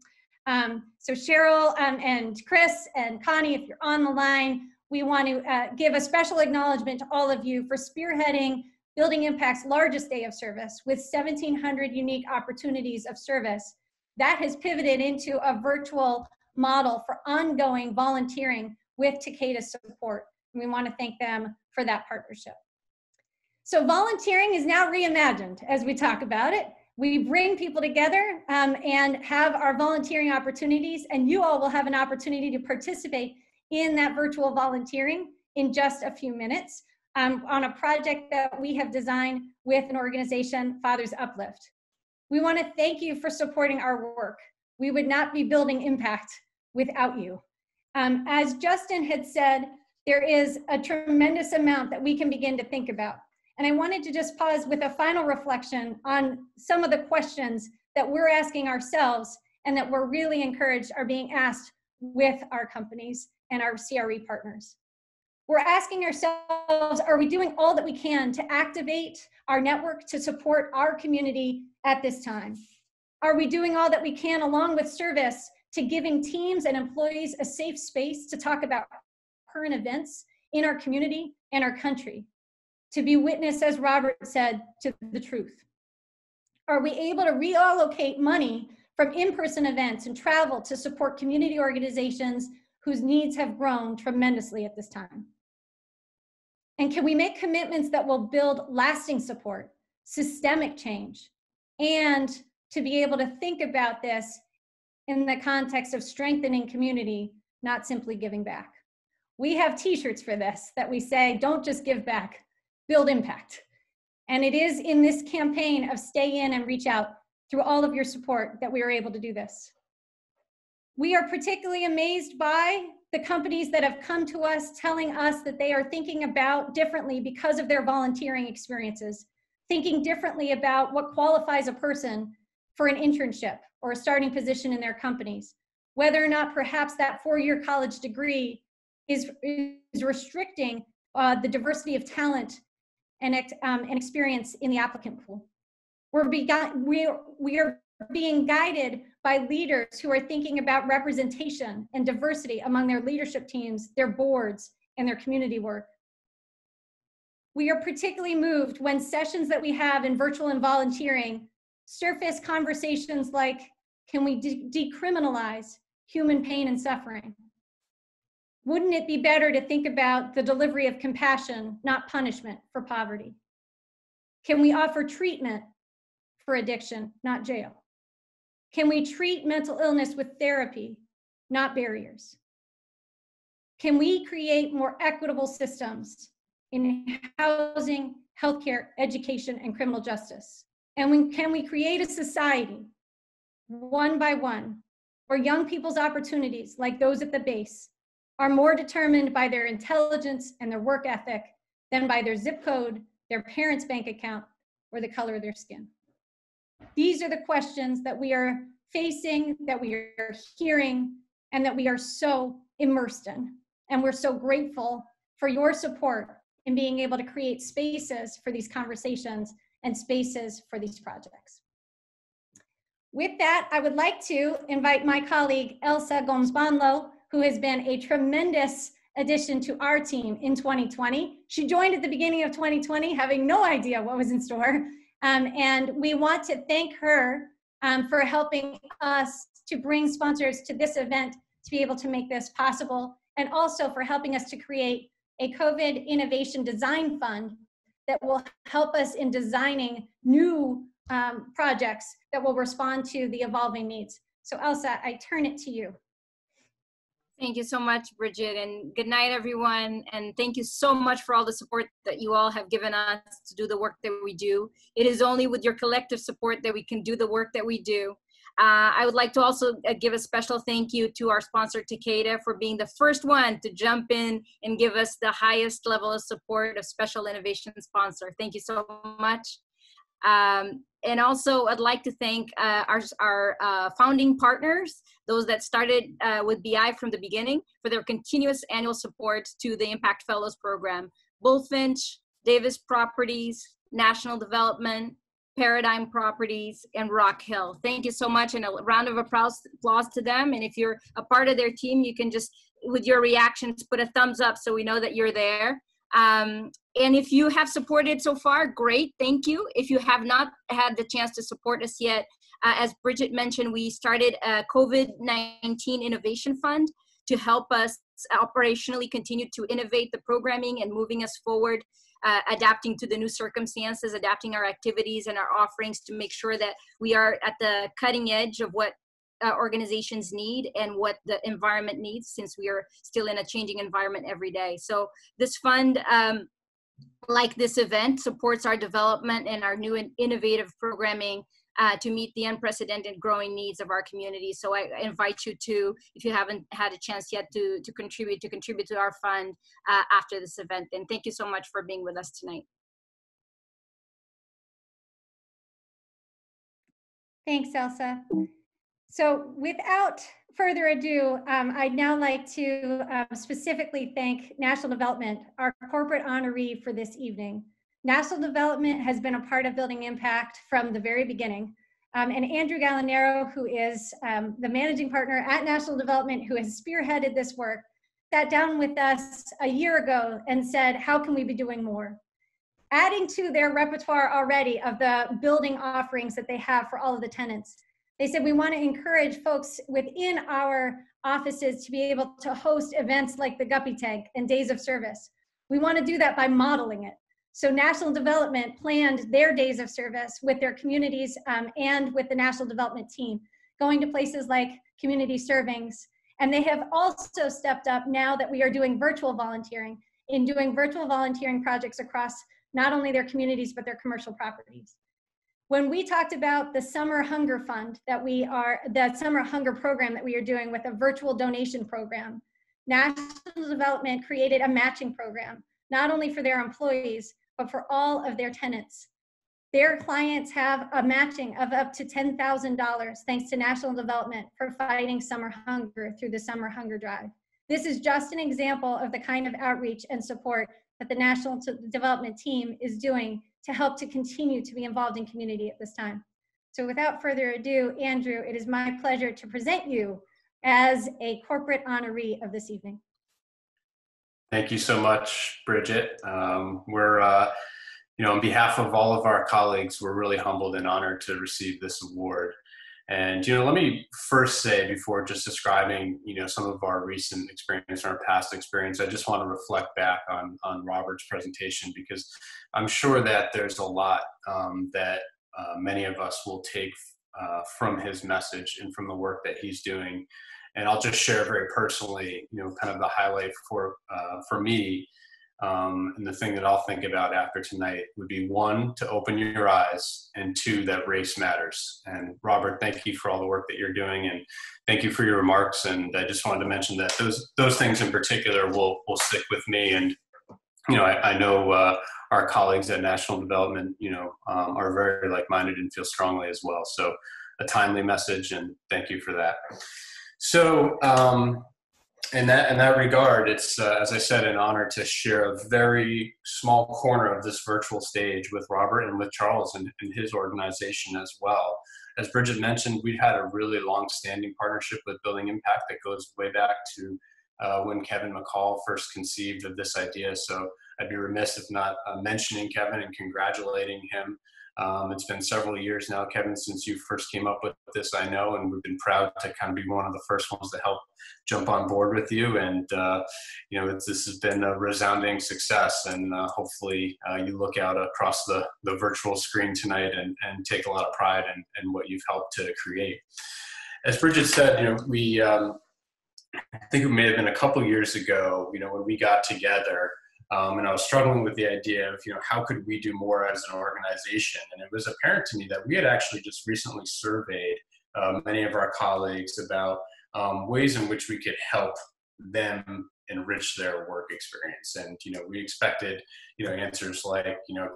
So Cheryl and Chris and Connie, if you're on the line, we want to give a special acknowledgement to all of you for spearheading Building Impact's largest day of service with 1,700 unique opportunities of service. That has pivoted into a virtual model for ongoing volunteering with Takeda's support. And we want to thank them for that partnership. So volunteering is now reimagined as we talk about it. We bring people together and have our volunteering opportunities, and you all will have an opportunity to participate in that virtual volunteering in just a few minutes on a project that we have designed with an organization, Fathers Uplift. We want to thank you for supporting our work. We would not be building impact without you. As Justin had said, there is a tremendous amount that we can begin to think about. And I wanted to just pause with a final reflection on some of the questions that we're asking ourselves and that we're really encouraged are being asked with our companies and our CRE partners. We're asking ourselves, are we doing all that we can to activate our network to support our community at this time? Are we doing all that we can along with service to giving teams and employees a safe space to talk about current events in our community and our country? To be witness, as Robert said, to the truth? Are we able to reallocate money from in-person events and travel to support community organizations whose needs have grown tremendously at this time? And can we make commitments that will build lasting support, systemic change, and to be able to think about this in the context of strengthening community, not simply giving back? We have t-shirts for this that we say, don't just give back, build impact. And it is in this campaign of stay in and reach out through all of your support that we are able to do this. We are particularly amazed by the companies that have come to us telling us that they are thinking about differently because of their volunteering experiences, thinking differently about what qualifies a person for an internship or a starting position in their companies, whether or not perhaps that four-year college degree is restricting the diversity of talent and experience in the applicant pool. We are being guided by leaders who are thinking about representation and diversity among their leadership teams, their boards, and their community work. We are particularly moved when sessions that we have in virtual and volunteering surface conversations like, can we decriminalize human pain and suffering? Wouldn't it be better to think about the delivery of compassion, not punishment, for poverty? Can we offer treatment for addiction, not jail? Can we treat mental illness with therapy, not barriers? Can we create more equitable systems in housing, healthcare, education, and criminal justice? And can we create a society, one by one, where young people's opportunities, like those at the base, are more determined by their intelligence and their work ethic than by their zip code, their parents' bank account, or the color of their skin? These are the questions that we are facing, that we are hearing, and that we are so immersed in. And we're so grateful for your support in being able to create spaces for these conversations and spaces for these projects. With that, I would like to invite my colleague, Elsa Gomes-Banlo, who has been a tremendous addition to our team in 2020. She joined at the beginning of 2020, having no idea what was in store. And we want to thank her for helping us to bring sponsors to this event to be able to make this possible, and also for helping us to create a COVID Innovation Design Fund that will help us in designing new projects that will respond to the evolving needs. So Elsa, I turn it to you. Thank you so much, Bridget, and good night, everyone. And thank you so much for all the support that you all have given us to do the work that we do. It is only with your collective support that we can do the work that we do. I would like to also give a special thank you to our sponsor, Takeda, for being the first one to jump in and give us the highest level of support of special innovation sponsor. Thank you so much. And also I'd like to thank our founding partners, those that started with BI from the beginning, for their continuous annual support to the Impact Fellows Program. Bullfinch, Davis Properties, National Development, Paradigm Properties, and Rock Hill. Thank you so much, and a round of applause to them. And if you're a part of their team, you can just, with your reactions, put a thumbs up so we know that you're there. And if you have supported so far, great, thank you. If you have not had the chance to support us yet, as Bridget mentioned, we started a COVID-19 Innovation Fund to help us operationally continue to innovate the programming and moving us forward, adapting to the new circumstances, adapting our activities and our offerings to make sure that we are at the cutting edge of what organizations need and what the environment needs, since we are still in a changing environment every day. So this fund, like this event, supports our development and our new and innovative programming to meet the unprecedented growing needs of our community. So I invite you to, if you haven't had a chance yet, to contribute to our fund after this event. And thank you so much for being with us tonight. Thanks, Elsa. So without further ado, I'd now like to specifically thank National Development, our corporate honoree for this evening. National Development has been a part of Building Impact from the very beginning. And Andrew Gallinero, who is the managing partner at National Development, who has spearheaded this work, sat down with us a year ago and said, how can we be doing more? Adding to their repertoire already of the building offerings that they have for all of the tenants. They said, we want to encourage folks within our offices to be able to host events like the Guppy Tank and Days of Service. We want to do that by modeling it. So National Development planned their Days of Service with their communities and with the National Development team, going to places like community servings. And they have also stepped up now that we are doing virtual volunteering, in doing virtual volunteering projects across not only their communities, but their commercial properties. When we talked about the Summer Hunger Fund the Summer Hunger Program that we are doing with a virtual donation program, National Development created a matching program, not only for their employees, but for all of their tenants. Their clients have a matching of up to $10,000 thanks to National Development for fighting summer hunger through the Summer Hunger Drive. This is just an example of the kind of outreach and support that the National Development team is doing to help to continue to be involved in community at this time. So without further ado, Andrew, it is my pleasure to present you as a corporate honoree of this evening. Thank you so much, Bridget. On behalf of all of our colleagues, we're really humbled and honored to receive this award. And, let me first say, before just describing, some of our recent experience and our past experience, I just want to reflect back on Robert's presentation, because I'm sure that there's a lot that many of us will take from his message and from the work that he's doing. And I'll just share very personally, kind of the highlight for me. And the thing that I'll think about after tonight would be, 1, to open your eyes, and 2, that race matters. And Robert, thank you for all the work that you're doing, and thank you for your remarks. And I just wanted to mention that those things in particular will stick with me. And I know our colleagues at National Development, are very like-minded and feel strongly as well. So a timely message, and thank you for that. So in that regard, it's, as I said, an honor to share a very small corner of this virtual stage with Robert and with Charles and his organization as well. As Bridget mentioned, we've had a really long-standing partnership with Building Impact that goes way back to when Kevin McCall first conceived of this idea. So I'd be remiss if not mentioning Kevin and congratulating him. It's been several years now, Kevin, since you first came up with this, I know, and we've been proud to kind of be one of the first ones to help jump on board with you. And, this has been a resounding success. And hopefully you look out across the virtual screen tonight and take a lot of pride in what you've helped to create. As Bridget said, we, I think it may have been a couple years ago, when we got together, and I was struggling with the idea of, how could we do more as an organization? And it was apparent to me that we had actually just recently surveyed many of our colleagues about ways in which we could help them enrich their work experience. And, we expected, answers like,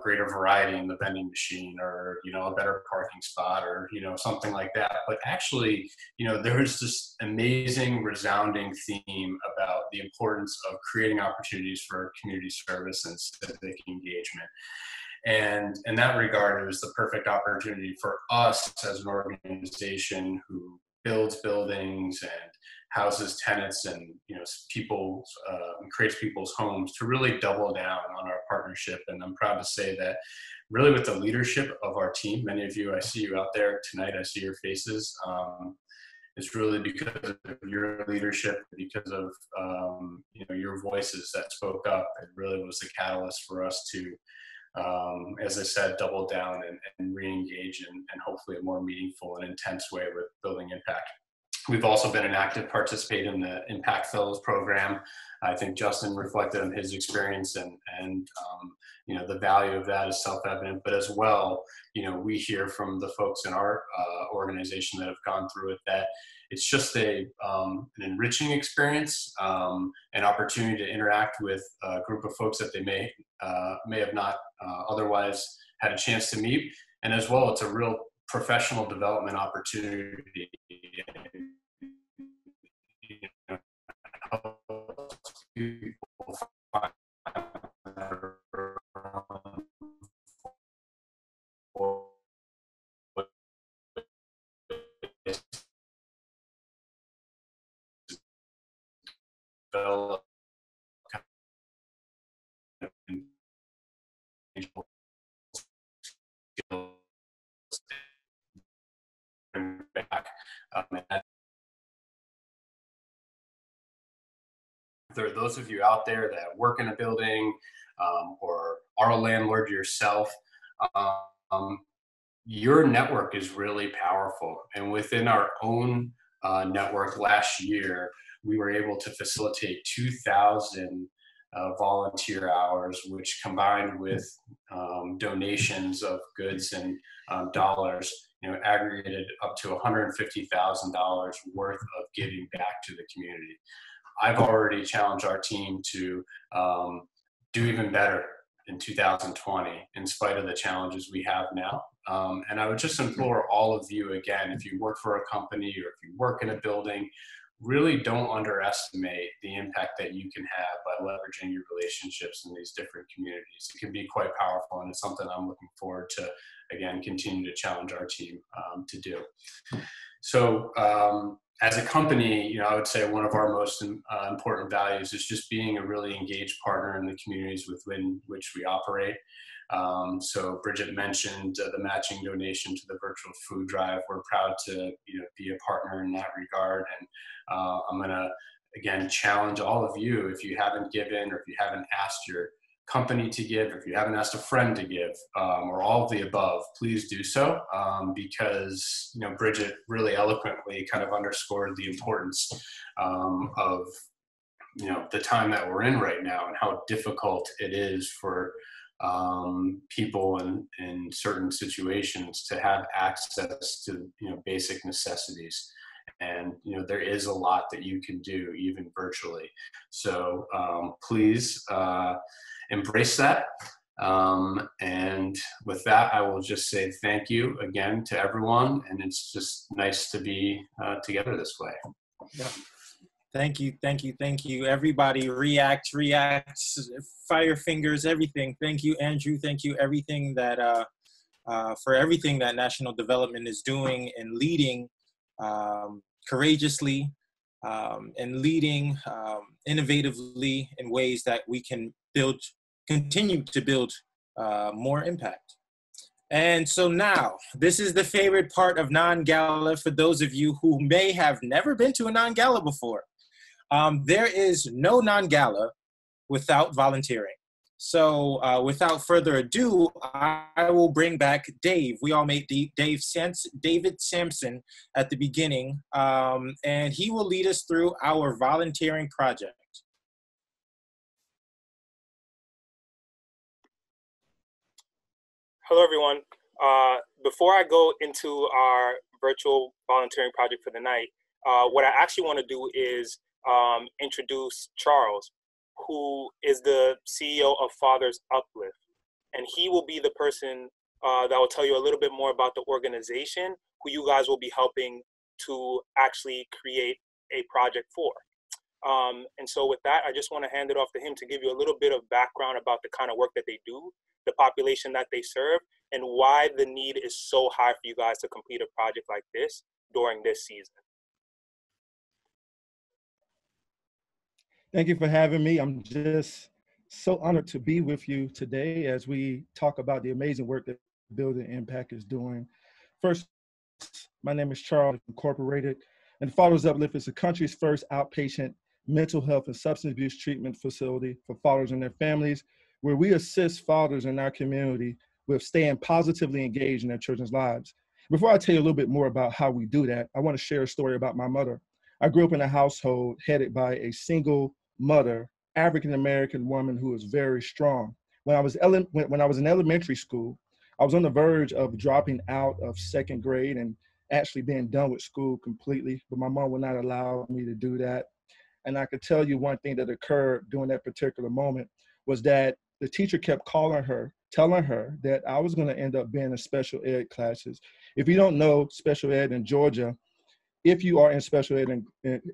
greater variety in the vending machine, or, a better parking spot, or, something like that. But actually, there was this amazing resounding theme about the importance of creating opportunities for community service and civic engagement. And in that regard, it was the perfect opportunity for us as an organization who builds buildings and houses tenants and creates people's homes to really double down on our partnership. And I'm proud to say that really with the leadership of our team, many of you, I see you out there tonight, I see your faces. It's really because of your leadership, because of your voices that spoke up. It really was the catalyst for us to, as I said, double down and re-engage in hopefully a more meaningful and intense way with Building Impact. We've also been an active participant in the Impact Fellows program. I think Justin reflected on his experience and the value of that is self-evident, but as well, we hear from the folks in our organization that have gone through it that it's just an enriching experience, an opportunity to interact with a group of folks that they may have not otherwise had a chance to meet. And as well, it's a real professional development opportunity. People find their develop back. There are those of you out there that work in a building or are a landlord yourself, your network is really powerful. And within our own network last year, we were able to facilitate 2,000 volunteer hours, which combined with donations of goods and dollars, aggregated up to $150,000 worth of giving back to the community. I've already challenged our team to do even better in 2020, in spite of the challenges we have now. And I would just implore all of you, again, if you work for a company or if you work in a building, really don't underestimate the impact that you can have by leveraging your relationships in these different communities. It can be quite powerful, and it's something I'm looking forward to, again, continue to challenge our team to do. So as a company, I would say one of our most important values is just being a really engaged partner in the communities within which we operate. So Bridget mentioned the matching donation to the virtual food drive. We're proud to be a partner in that regard. And I'm going to, again, challenge all of you, if you haven't given or if you haven't asked your company to give, or if you haven't asked a friend to give, or all of the above, please do so, because Bridget really eloquently kind of underscored the importance of the time that we're in right now and how difficult it is for people in certain situations to have access to basic necessities. And there is a lot that you can do even virtually. So please embrace that. And with that, I will just say thank you again to everyone. And it's just nice to be together this way. Yeah. Thank you, thank you, thank you. Everybody react, fire fingers, everything. Thank you, Andrew. Thank you, everything that for everything that National Development is doing and leading courageously and leading innovatively in ways that we can continue to build more impact. And so now, this is the favorite part of non-gala for those of you who may have never been to a non-gala before. There is no non-gala without volunteering. So without further ado, I will bring back Dave. We all made David Sampson at the beginning, and he will lead us through our volunteering project. Hello, everyone. Before I go into our virtual volunteering project for the night, what I actually want to do is introduce Charles, who is the CEO of Fathers Uplift. And he will be the person that will tell you a little bit more about the organization, who you guys will be helping to actually create a project for. And so with that, I just want to hand it off to him to give you a little bit of background about the kind of work that they do, the population that they serve, and why the need is so high for you guys to complete a project like this during this season. Thank you for having me. I'm just so honored to be with you today as we talk about the amazing work that Building Impact is doing. First, my name is Charles Incorporated, and Fathers Uplift is the country's first outpatient mental health and substance abuse treatment facility for fathers and their families, where we assist fathers in our community with staying positively engaged in their children's lives. Before I tell you a little bit more about how we do that, I want to share a story about my mother. I grew up in a household headed by a single mother, African-American woman who was very strong. When I was in elementary school, I was on the verge of dropping out of second grade and actually being done with school completely, but my mom would not allow me to do that. And I could tell you one thing that occurred during that particular moment was that the teacher kept calling her, telling her that I was going to end up being in special ed classes. If you don't know special ed in Georgia, if you are in special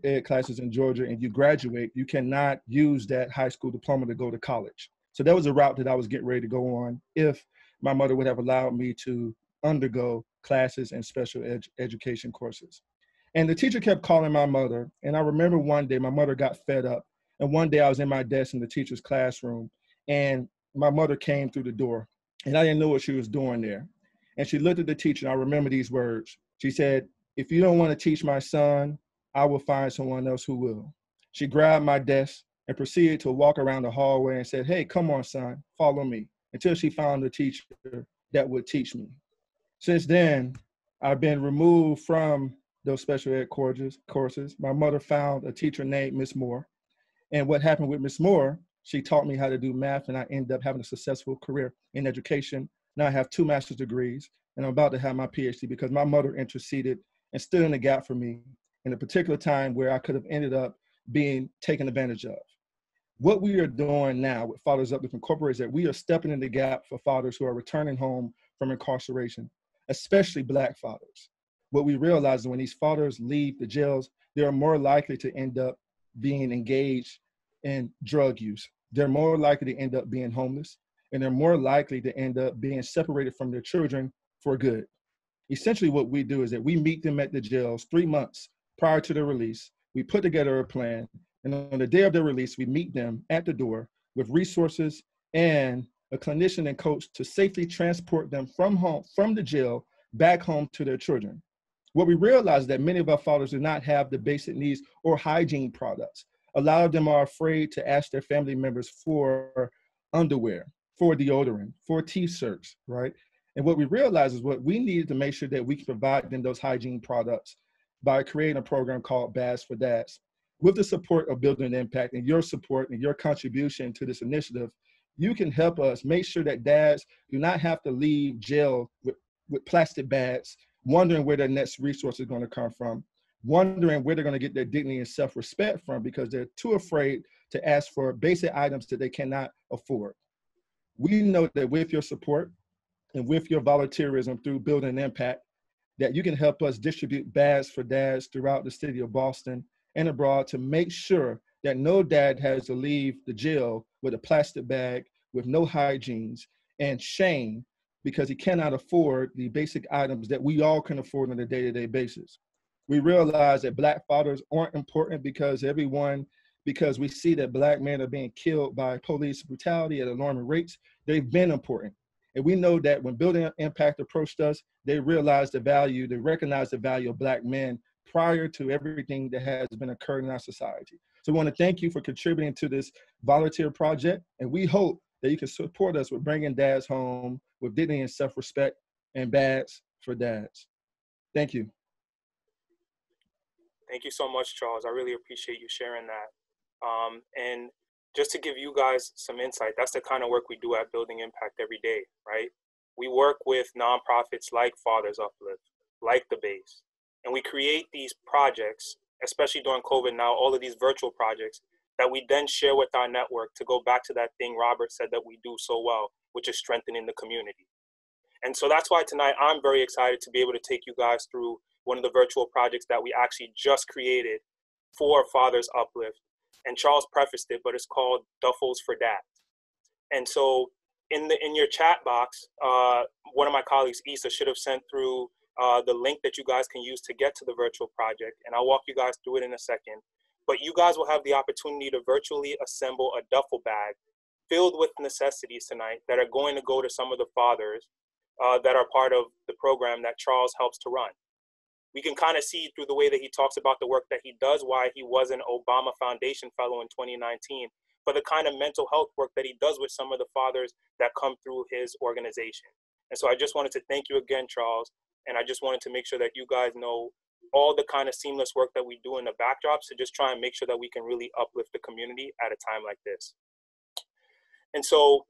ed classes in Georgia and you graduate, you cannot use that high school diploma to go to college. So that was a route that I was getting ready to go on if my mother would have allowed me to undergo classes and special education courses. And the teacher kept calling my mother. And I remember one day my mother got fed up. And one day I was in my desk in the teacher's classroom and my mother came through the door and I didn't know what she was doing there. And she looked at the teacher and I remember these words. She said, "If you don't want to teach my son, I will find someone else who will." She grabbed my desk and proceeded to walk around the hallway and said, "Hey, come on, son, follow me," until she found a teacher that would teach me. Since then, I've been removed from those special ed courses. My mother found a teacher named Miss Moore. And what happened with Miss Moore, she taught me how to do math and I ended up having a successful career in education. Now I have 2 master's degrees and I'm about to have my PhD because my mother interceded and stood in the gap for me in a particular time where I could have ended up being taken advantage of. What we are doing now with Fathers Uplift Incorporated is that we are stepping in the gap for fathers who are returning home from incarceration, especially Black fathers. What we realize is when these fathers leave the jails, they are more likely to end up being engaged in drug use. They're more likely to end up being homeless, and they're more likely to end up being separated from their children for good. Essentially what we do is that we meet them at the jails 3 months prior to their release. We put together a plan, and on the day of their release, we meet them at the door with resources and a clinician and coach to safely transport them from home, from the jail, back home to their children. What we realize is that many of our fathers do not have the basic needs or hygiene products. A lot of them are afraid to ask their family members for underwear, for deodorant, for t-shirts, right? And what we realize is what we needed to make sure that we can provide them those hygiene products by creating a program called Bags for Dads. With the support of Building Impact and your support and your contribution to this initiative, you can help us make sure that dads do not have to leave jail with plastic bags, wondering where their next resource is going to come from. wondering where they're going to get their dignity and self-respect from because they're too afraid to ask for basic items that they cannot afford. We know that with your support and with your volunteerism through Building Impact, that you can help us distribute bags for dads throughout the city of Boston and abroad to make sure that no dad has to leave the jail with a plastic bag with no hygienes and shame because he cannot afford the basic items that we all can afford on a day-to-day basis. We realize that Black fathers aren't important because we see that Black men are being killed by police brutality at alarming rates. They've been important. And we know that when Building Impact approached us, they recognized the value of Black men prior to everything that has been occurring in our society. So we want to thank you for contributing to this volunteer project. And we hope that you can support us with bringing dads home with dignity and self-respect and bags for dads. Thank you. Thank you so much, Charles. I really appreciate you sharing that. And just to give you guys some insight, that's the kind of work we do at Building Impact every day, right? We work with nonprofits like Fathers Uplift, like The Base, and we create these projects, especially during COVID now, all of these virtual projects that we then share with our network to go back to that thing Robert said that we do so well, which is strengthening the community. And so that's why tonight I'm very excited to be able to take you guys through one of the virtual projects that we actually just created for Fathers Uplift. And Charles prefaced it, but it's called Duffels for Dads. And so in your chat box, one of my colleagues, Issa, should have sent through the link that you guys can use to get to the virtual project. And I'll walk you guys through it in a second. But you guys will have the opportunity to virtually assemble a duffel bag filled with necessities tonight that are going to go to some of the fathers that are part of the program that Charles helps to run. We can kind of see through the way that he talks about the work that he does, why he was an Obama Foundation Fellow in 2019, for the kind of mental health work that he does with some of the fathers that come through his organization. And so I just wanted to thank you again, Charles. And I just wanted to make sure that you guys know all the kind of seamless work that we do in the backdrops to just try and make sure that we can really uplift the community at a time like this. And so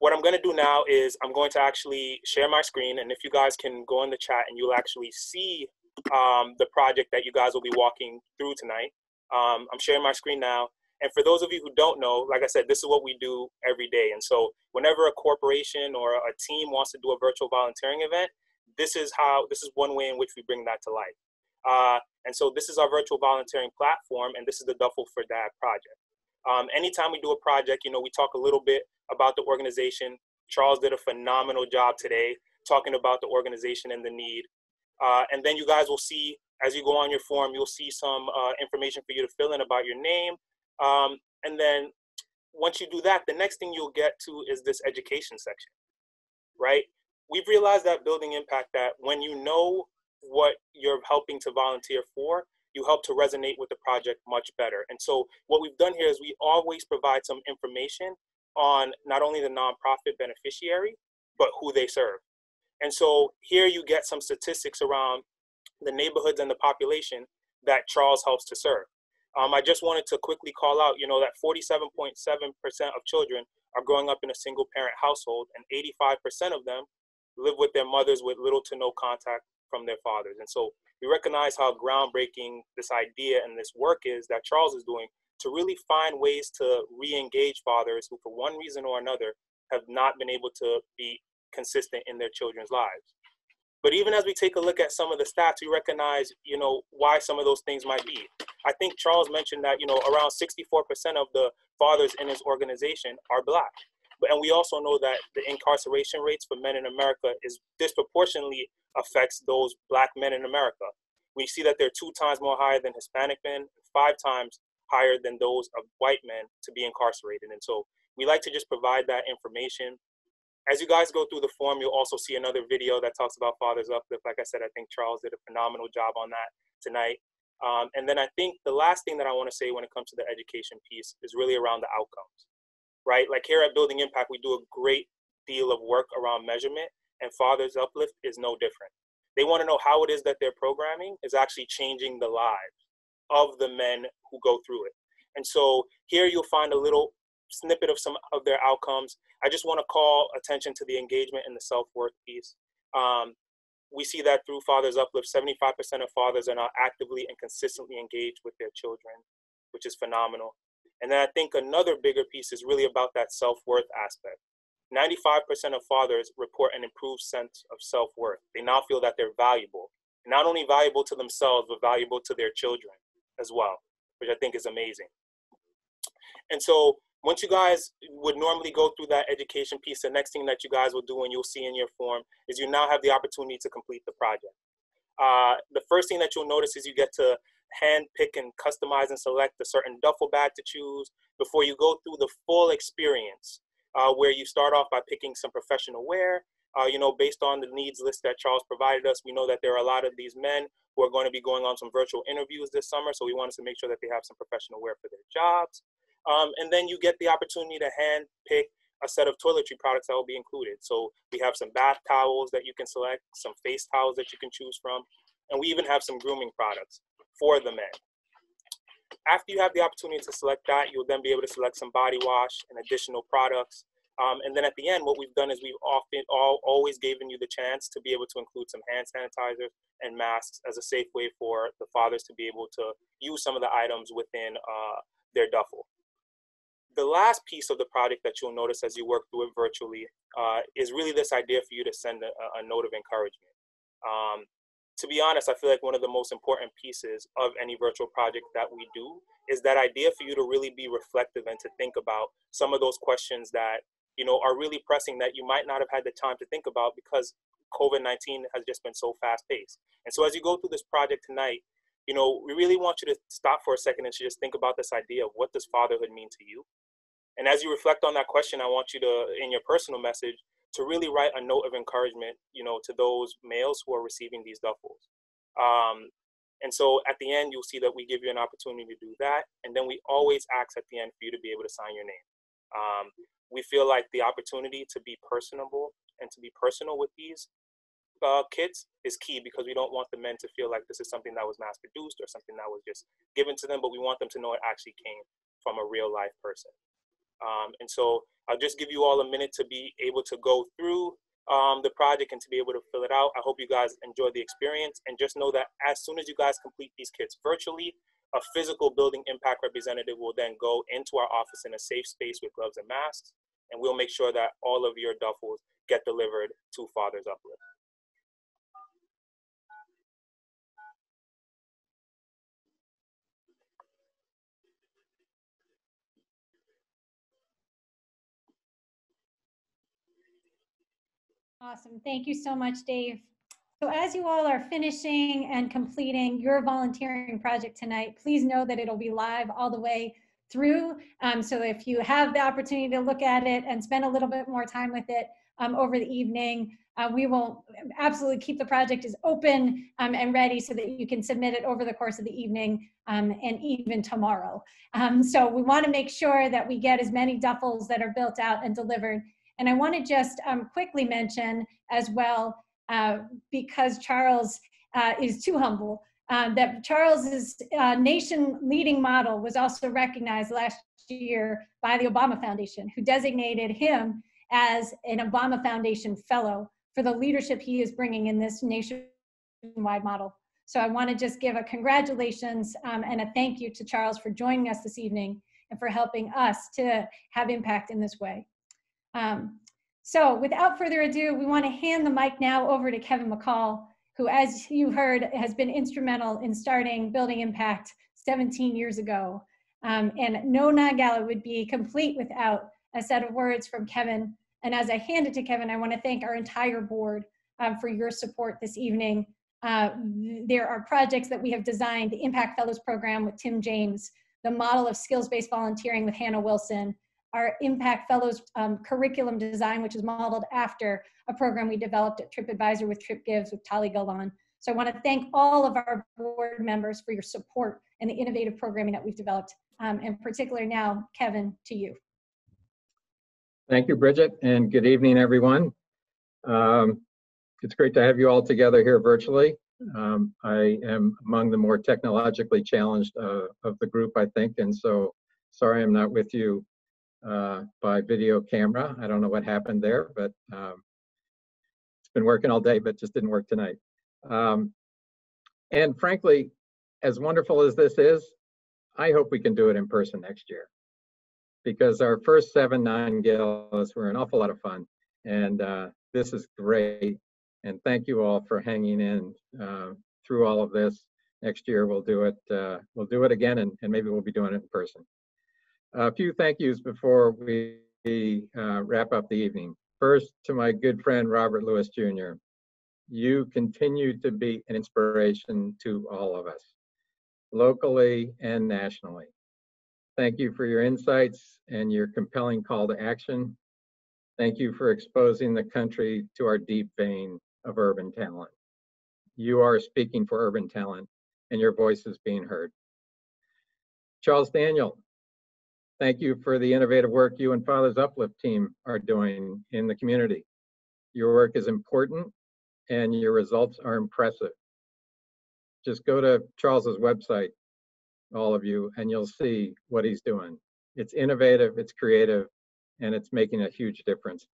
what I'm going to do now is I'm going to actually share my screen. And if you guys can go in the chat and you'll actually see the project that you guys will be walking through tonight. I'm sharing my screen now. And for those of you who don't know, like I said, this is what we do every day. And so whenever a corporation or a team wants to do a virtual volunteering event, this is one way in which we bring that to life. And so this is our virtual volunteering platform, and this is the Duffel for Dad project. Anytime we do a project, we talk a little bit about the organization. Charles did a phenomenal job today talking about the organization and the need. And then you guys will see, as you go on your form, you'll see some information for you to fill in about your name. And then once you do that, the next thing you'll get to is this education section, right? We've realized that Building Impact, that when you know what you're helping to volunteer for, you help to resonate with the project much better. And so what we've done here is we always provide some information on not only the nonprofit beneficiary, but who they serve. And so here you get some statistics around the neighborhoods and the population that Charles helps to serve. I just wanted to quickly call out, that 47.7% of children are growing up in a single parent household, and 85% of them live with their mothers with little to no contact from their fathers. And so we recognize how groundbreaking this idea and this work is that Charles is doing to really find ways to re-engage fathers who, for one reason or another, have not been able to be consistent in their children's lives. But even as we take a look at some of the stats, we recognize, why some of those things might be. I think Charles mentioned that, around 64% of the fathers in his organization are Black. And we also know that the incarceration rates for men in America is disproportionately affects those Black men in America. We see that they're 2 times more higher than Hispanic men, 5 times higher than those of white men to be incarcerated. And so we like to just provide that information. As you guys go through the form, you'll also see another video that talks about Fathers Uplift. Like I said, I think Charles did a phenomenal job on that tonight. And then I think the last thing that I want to say when it comes to the education piece is really around the outcomes, right? Like here at Building Impact, we do a great deal of work around measurement, and Fathers Uplift is no different. They want to know how it is that their programming is actually changing the lives of the men who go through it. And so here you'll find a little snippet of some of their outcomes. I just want to call attention to the engagement and the self-worth piece. we see that through Fathers Uplift, 75% of fathers are now actively and consistently engaged with their children, which is phenomenal. And then I think another bigger piece is really about that self-worth aspect. 95% of fathers report an improved sense of self-worth. They now feel that they're valuable, not only valuable to themselves, but valuable to their children as well, which I think is amazing. And so once you guys would normally go through that education piece, the next thing that you guys will do, and you'll see in your form, is you now have the opportunity to complete the project. The first thing that you'll notice is you get to hand pick and customize and select a certain duffel bag to choose before you go through the full experience, where you start off by picking some professional wear. You know, based on the needs list that Charles provided us, we know that there are a lot of these men who are going to be going on some virtual interviews this summer, so we wanted to make sure that they have some professional wear for their jobs. And then you get the opportunity to hand pick a set of toiletry products that will be included. So we have some bath towels that you can select, some face towels that you can choose from, and we even have some grooming products for the men. After you have the opportunity to select that, you'll then be able to select some body wash and additional products. And then at the end, what we've done is we've always given you the chance to be able to include some hand sanitizers and masks as a safe way for the fathers to be able to use some of the items within their duffel. The last piece of the project that you'll notice as you work through it virtually is really this idea for you to send a note of encouragement. To be honest, I feel like one of the most important pieces of any virtual project that we do is that idea for you to really be reflective and to think about some of those questions that, you know, are really pressing that you might not have had the time to think about because COVID-19 has just been so fast paced. And so as you go through this project tonight, you know, we really want you to stop for a second and to just think about this idea of what does fatherhood mean to you? And as you reflect on that question, I want you to, in your personal message, to really write a note of encouragement, you know, to those males who are receiving these duffels. And so at the end, you'll see that we give you an opportunity to do that. And then we always ask at the end for you to be able to sign your name. We feel like the opportunity to be personable and to be personal with these kids is key, because we don't want the men to feel like this is something that was mass produced or something that was just given to them, but we want them to know it actually came from a real life person. And so I'll just give you all a minute to be able to go through the project and to be able to fill it out. I hope you guys enjoy the experience, and just know that as soon as you guys complete these kits virtually, a physical building impact representative will then go into our office in a safe space with gloves and masks, and we'll make sure that all of your duffels get delivered to Fathers Uplift. Awesome. Thank you so much, Dave. So as you all are finishing and completing your volunteering project tonight, please know that it'll be live all the way through. So if you have the opportunity to look at it and spend a little bit more time with it over the evening, we will absolutely keep the project as open and ready so that you can submit it over the course of the evening and even tomorrow. So we want to make sure that we get as many duffels that are built out and delivered. And I want to just quickly mention as well, because Charles is too humble, that Charles's nation-leading model was also recognized last year by the Obama Foundation, who designated him as an Obama Foundation Fellow for the leadership he is bringing in this nationwide model. So I want to just give a congratulations and a thank you to Charles for joining us this evening and for helping us to have impact in this way. So without further ado, we want to hand the mic now over to Kevin McCall, who, as you heard, has been instrumental in starting Building Impact 17 years ago. And no Nongala would be complete without a set of words from Kevin. And as I hand it to Kevin, I want to thank our entire board for your support this evening. There are projects that we have designed: the Impact Fellows Program with Tim James, the model of skills-based volunteering with Hannah Wilson, our Impact Fellows curriculum design, which is modeled after a program we developed at TripAdvisor with Trip Gives with Tali Galan. So I want to thank all of our board members for your support and the innovative programming that we've developed. And particularly now, Kevin, to you. Thank you, Bridget, and good evening, everyone. It's great to have you all together here virtually. I am among the more technologically challenged of the group, I think, and so sorry I'm not with you by video camera. I don't know what happened there, but been working all day, but just didn't work tonight. And frankly, as wonderful as this is, I hope we can do it in person next year, because our first 7 non-galas were an awful lot of fun, and this is great. And thank you all for hanging in through all of this. Next year we'll do it. We'll do it again, and maybe we'll be doing it in person. A few thank yous before we wrap up the evening. First, to my good friend Robert Lewis Jr. You continue to be an inspiration to all of us, locally and nationally. Thank you for your insights and your compelling call to action. Thank you for exposing the country to our deep vein of urban talent. You are speaking for urban talent, and your voice is being heard. Charles Daniel, thank you for the innovative work you and Father's Uplift team are doing in the community. Your work is important and your results are impressive. Just go to Charles's website, all of you, and you'll see what he's doing. It's innovative, it's creative, and it's making a huge difference.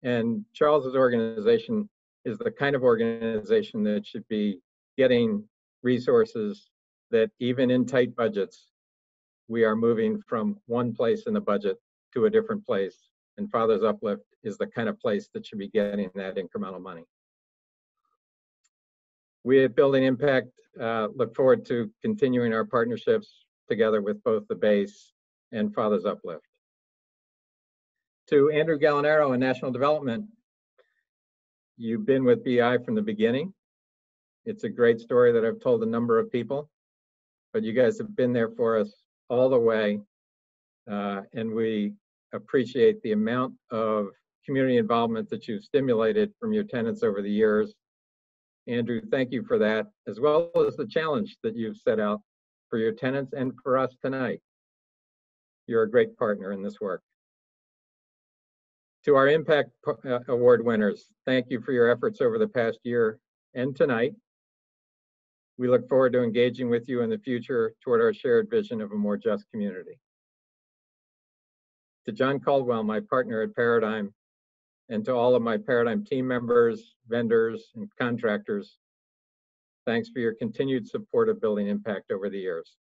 And Charles's organization is the kind of organization that should be getting resources that even in tight budgets, we are moving from one place in the budget to a different place. And Father's Uplift is the kind of place that should be getting that incremental money. We at Building Impact look forward to continuing our partnerships together with both the base and Father's Uplift. To Andrew Gallinaro in National Development, you've been with BI from the beginning. It's a great story that I've told a number of people, but you guys have been there for us all the way, and we appreciate the amount of community involvement that you've stimulated from your tenants over the years. Andrew, thank you for that, as well as the challenge that you've set out for your tenants and for us tonight. You're a great partner in this work. To our Impact Award winners, thank you for your efforts over the past year and tonight. We look forward to engaging with you in the future toward our shared vision of a more just community. To John Caldwell, my partner at Paradigm, and to all of my Paradigm team members, vendors, and contractors, thanks for your continued support of Building Impact over the years.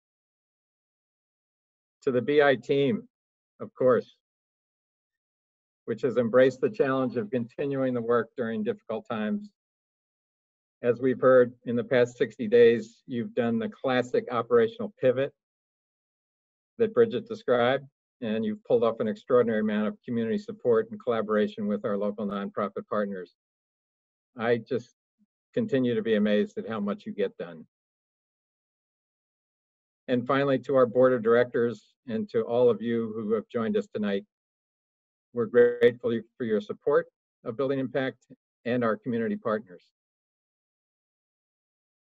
To the BI team, of course, which has embraced the challenge of continuing the work during difficult times. As we've heard in the past 60 days, you've done the classic operational pivot that Bridget described, and you've pulled off an extraordinary amount of community support and collaboration with our local nonprofit partners. I just continue to be amazed at how much you get done. And finally, to our board of directors and to all of you who have joined us tonight, we're grateful for your support of Building Impact and our community partners.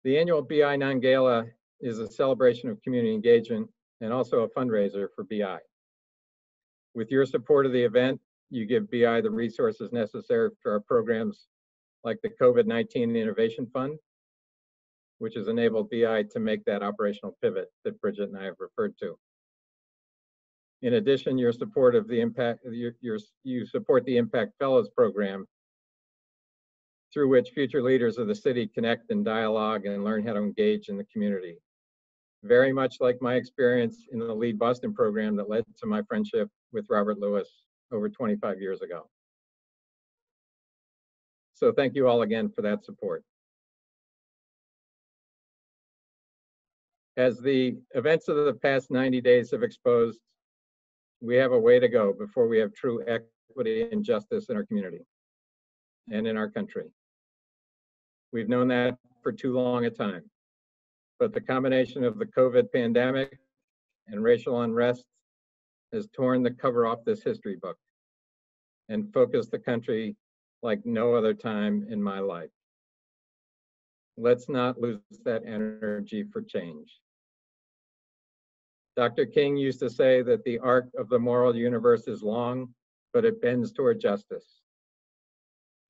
The annual BI Non-Gala is a celebration of community engagement and also a fundraiser for BI. With your support of the event, you give BI the resources necessary for our programs like the COVID-19 Innovation Fund, which has enabled BI to make that operational pivot that Bridget and I have referred to. In addition, your support of the Impact, you support the Impact Fellows program, through which future leaders of the city connect and dialogue and learn how to engage in the community. Very much like my experience in the Lead Boston program that led to my friendship with Robert Lewis over 25 years ago. So thank you all again for that support. As the events of the past 90 days have exposed, we have a way to go before we have true equity and justice in our community and in our country. We've known that for too long a time, but the combination of the COVID pandemic and racial unrest has torn the cover off this history book and focused the country like no other time in my life. Let's not lose that energy for change. Dr. King used to say that the arc of the moral universe is long, but it bends toward justice.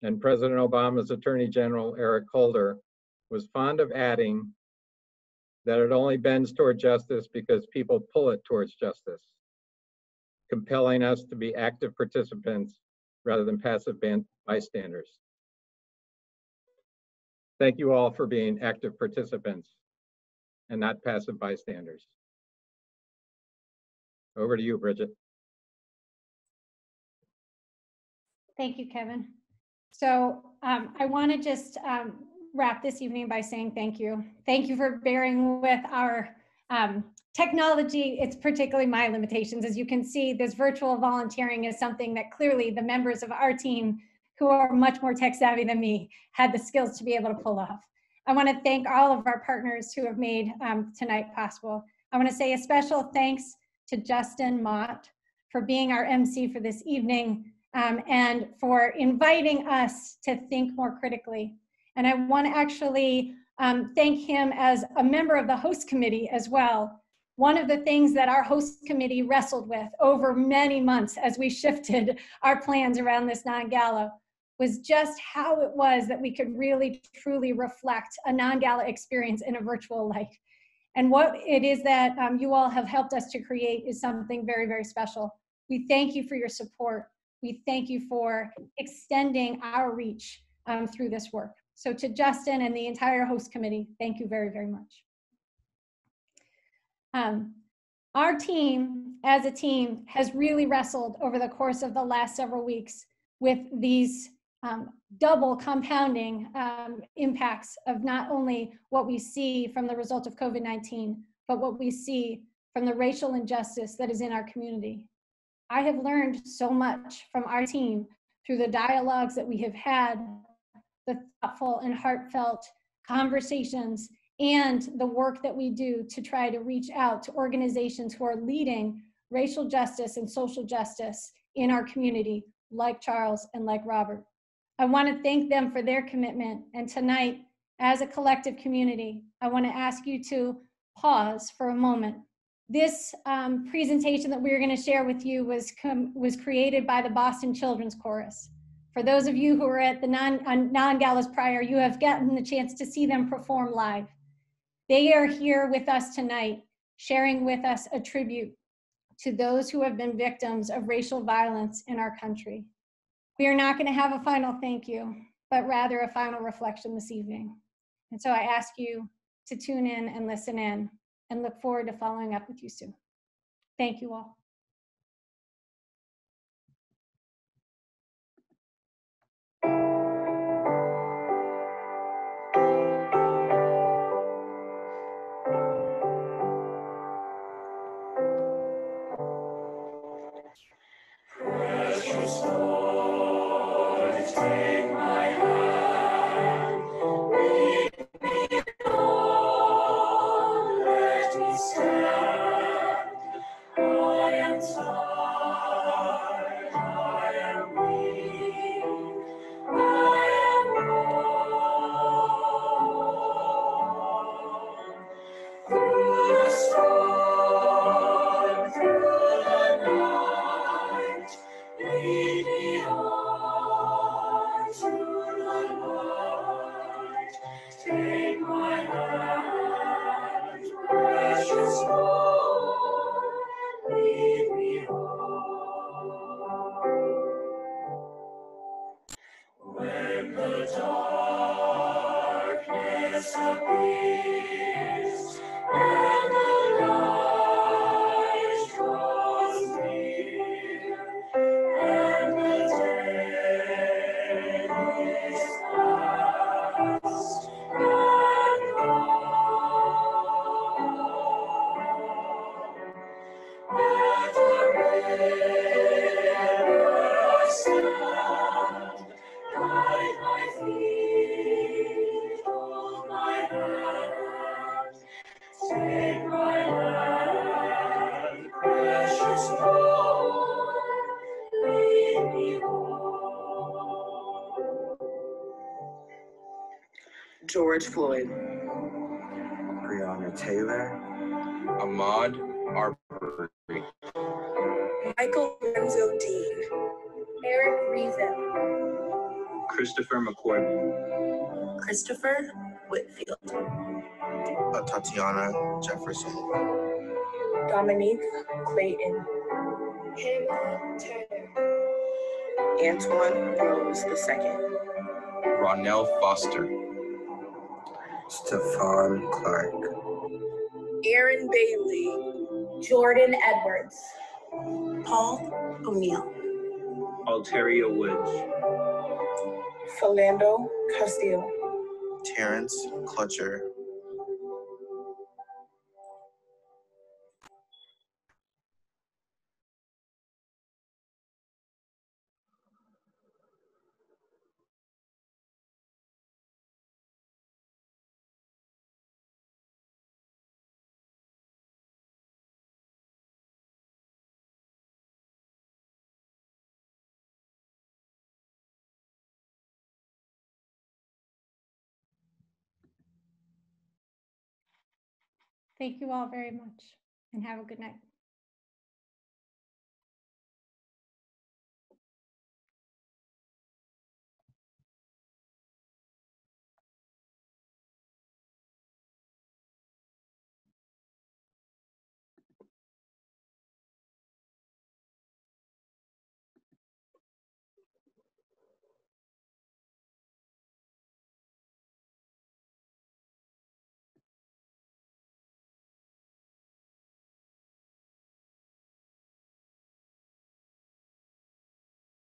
And President Obama's Attorney General, Eric Holder, was fond of adding that it only bends toward justice because people pull it towards justice, compelling us to be active participants rather than passive bystanders. Thank you all for being active participants and not passive bystanders. Over to you, Bridget. Thank you, Kevin. So I want to just wrap this evening by saying thank you. Thank you for bearing with our technology. It's particularly my limitations. As you can see, this virtual volunteering is something that clearly the members of our team, who are much more tech savvy than me, had the skills to be able to pull off. I want to thank all of our partners who have made tonight possible. I want to say a special thanks to Justin Mott for being our MC for this evening and for inviting us to think more critically. And I want to actually thank him as a member of the host committee as well. One of the things that our host committee wrestled with over many months as we shifted our plans around this non-gala was just how it was that we could really truly reflect a non-gala experience in a virtual light. And what it is that you all have helped us to create is something very, very special. We thank you for your support. We thank you for extending our reach through this work. So to Justin and the entire host committee, thank you very, very much. Our team, as a team, has really wrestled over the course of the last several weeks with these double compounding impacts of not only what we see from the result of COVID-19, but what we see from the racial injustice that is in our community. I have learned so much from our team through the dialogues that we have had, the thoughtful and heartfelt conversations, and the work that we do to try to reach out to organizations who are leading racial justice and social justice in our community, like Charles and like Robert. I want to thank them for their commitment. And tonight, as a collective community, I want to ask you to pause for a moment. This presentation that we're going to share with you was created by the Boston Children's Chorus. For those of you who were at the non-galas prior, you have gotten the chance to see them perform live. They are here with us tonight, sharing with us a tribute to those who have been victims of racial violence in our country. We are not going to have a final thank you, but rather a final reflection this evening. And so I ask you to tune in and listen in and look forward to following up with you soon. Thank you all. Precious Lord, take my hand, lead me on, let me stand. I am tired, I am weak, I am wrong. Through the storm, through the night, lead me on to the light. Take my hand, precious Lord, lead me on. When the darkness appears and the light draws near, and the day is past and gone, at the river I stand, guide my feet, hold my hand, take my hand, precious Lord, lead me home. George Floyd, Breonna Taylor, Ahmaud Arbery, Michael Renzo Dean, Eric Reason, Christopher McCoy, Christopher Whitfield, Tatiana Jefferson, Dominique Clayton, Hannah Turner, Antoine Rose II, Ronell Foster, Stephon Clark, Aaron Bailey, Jordan Edwards, Paul O'Neill, Alteria Woods, Philando Castile, Terrence Clutcher, Thank you all very much and have a good night.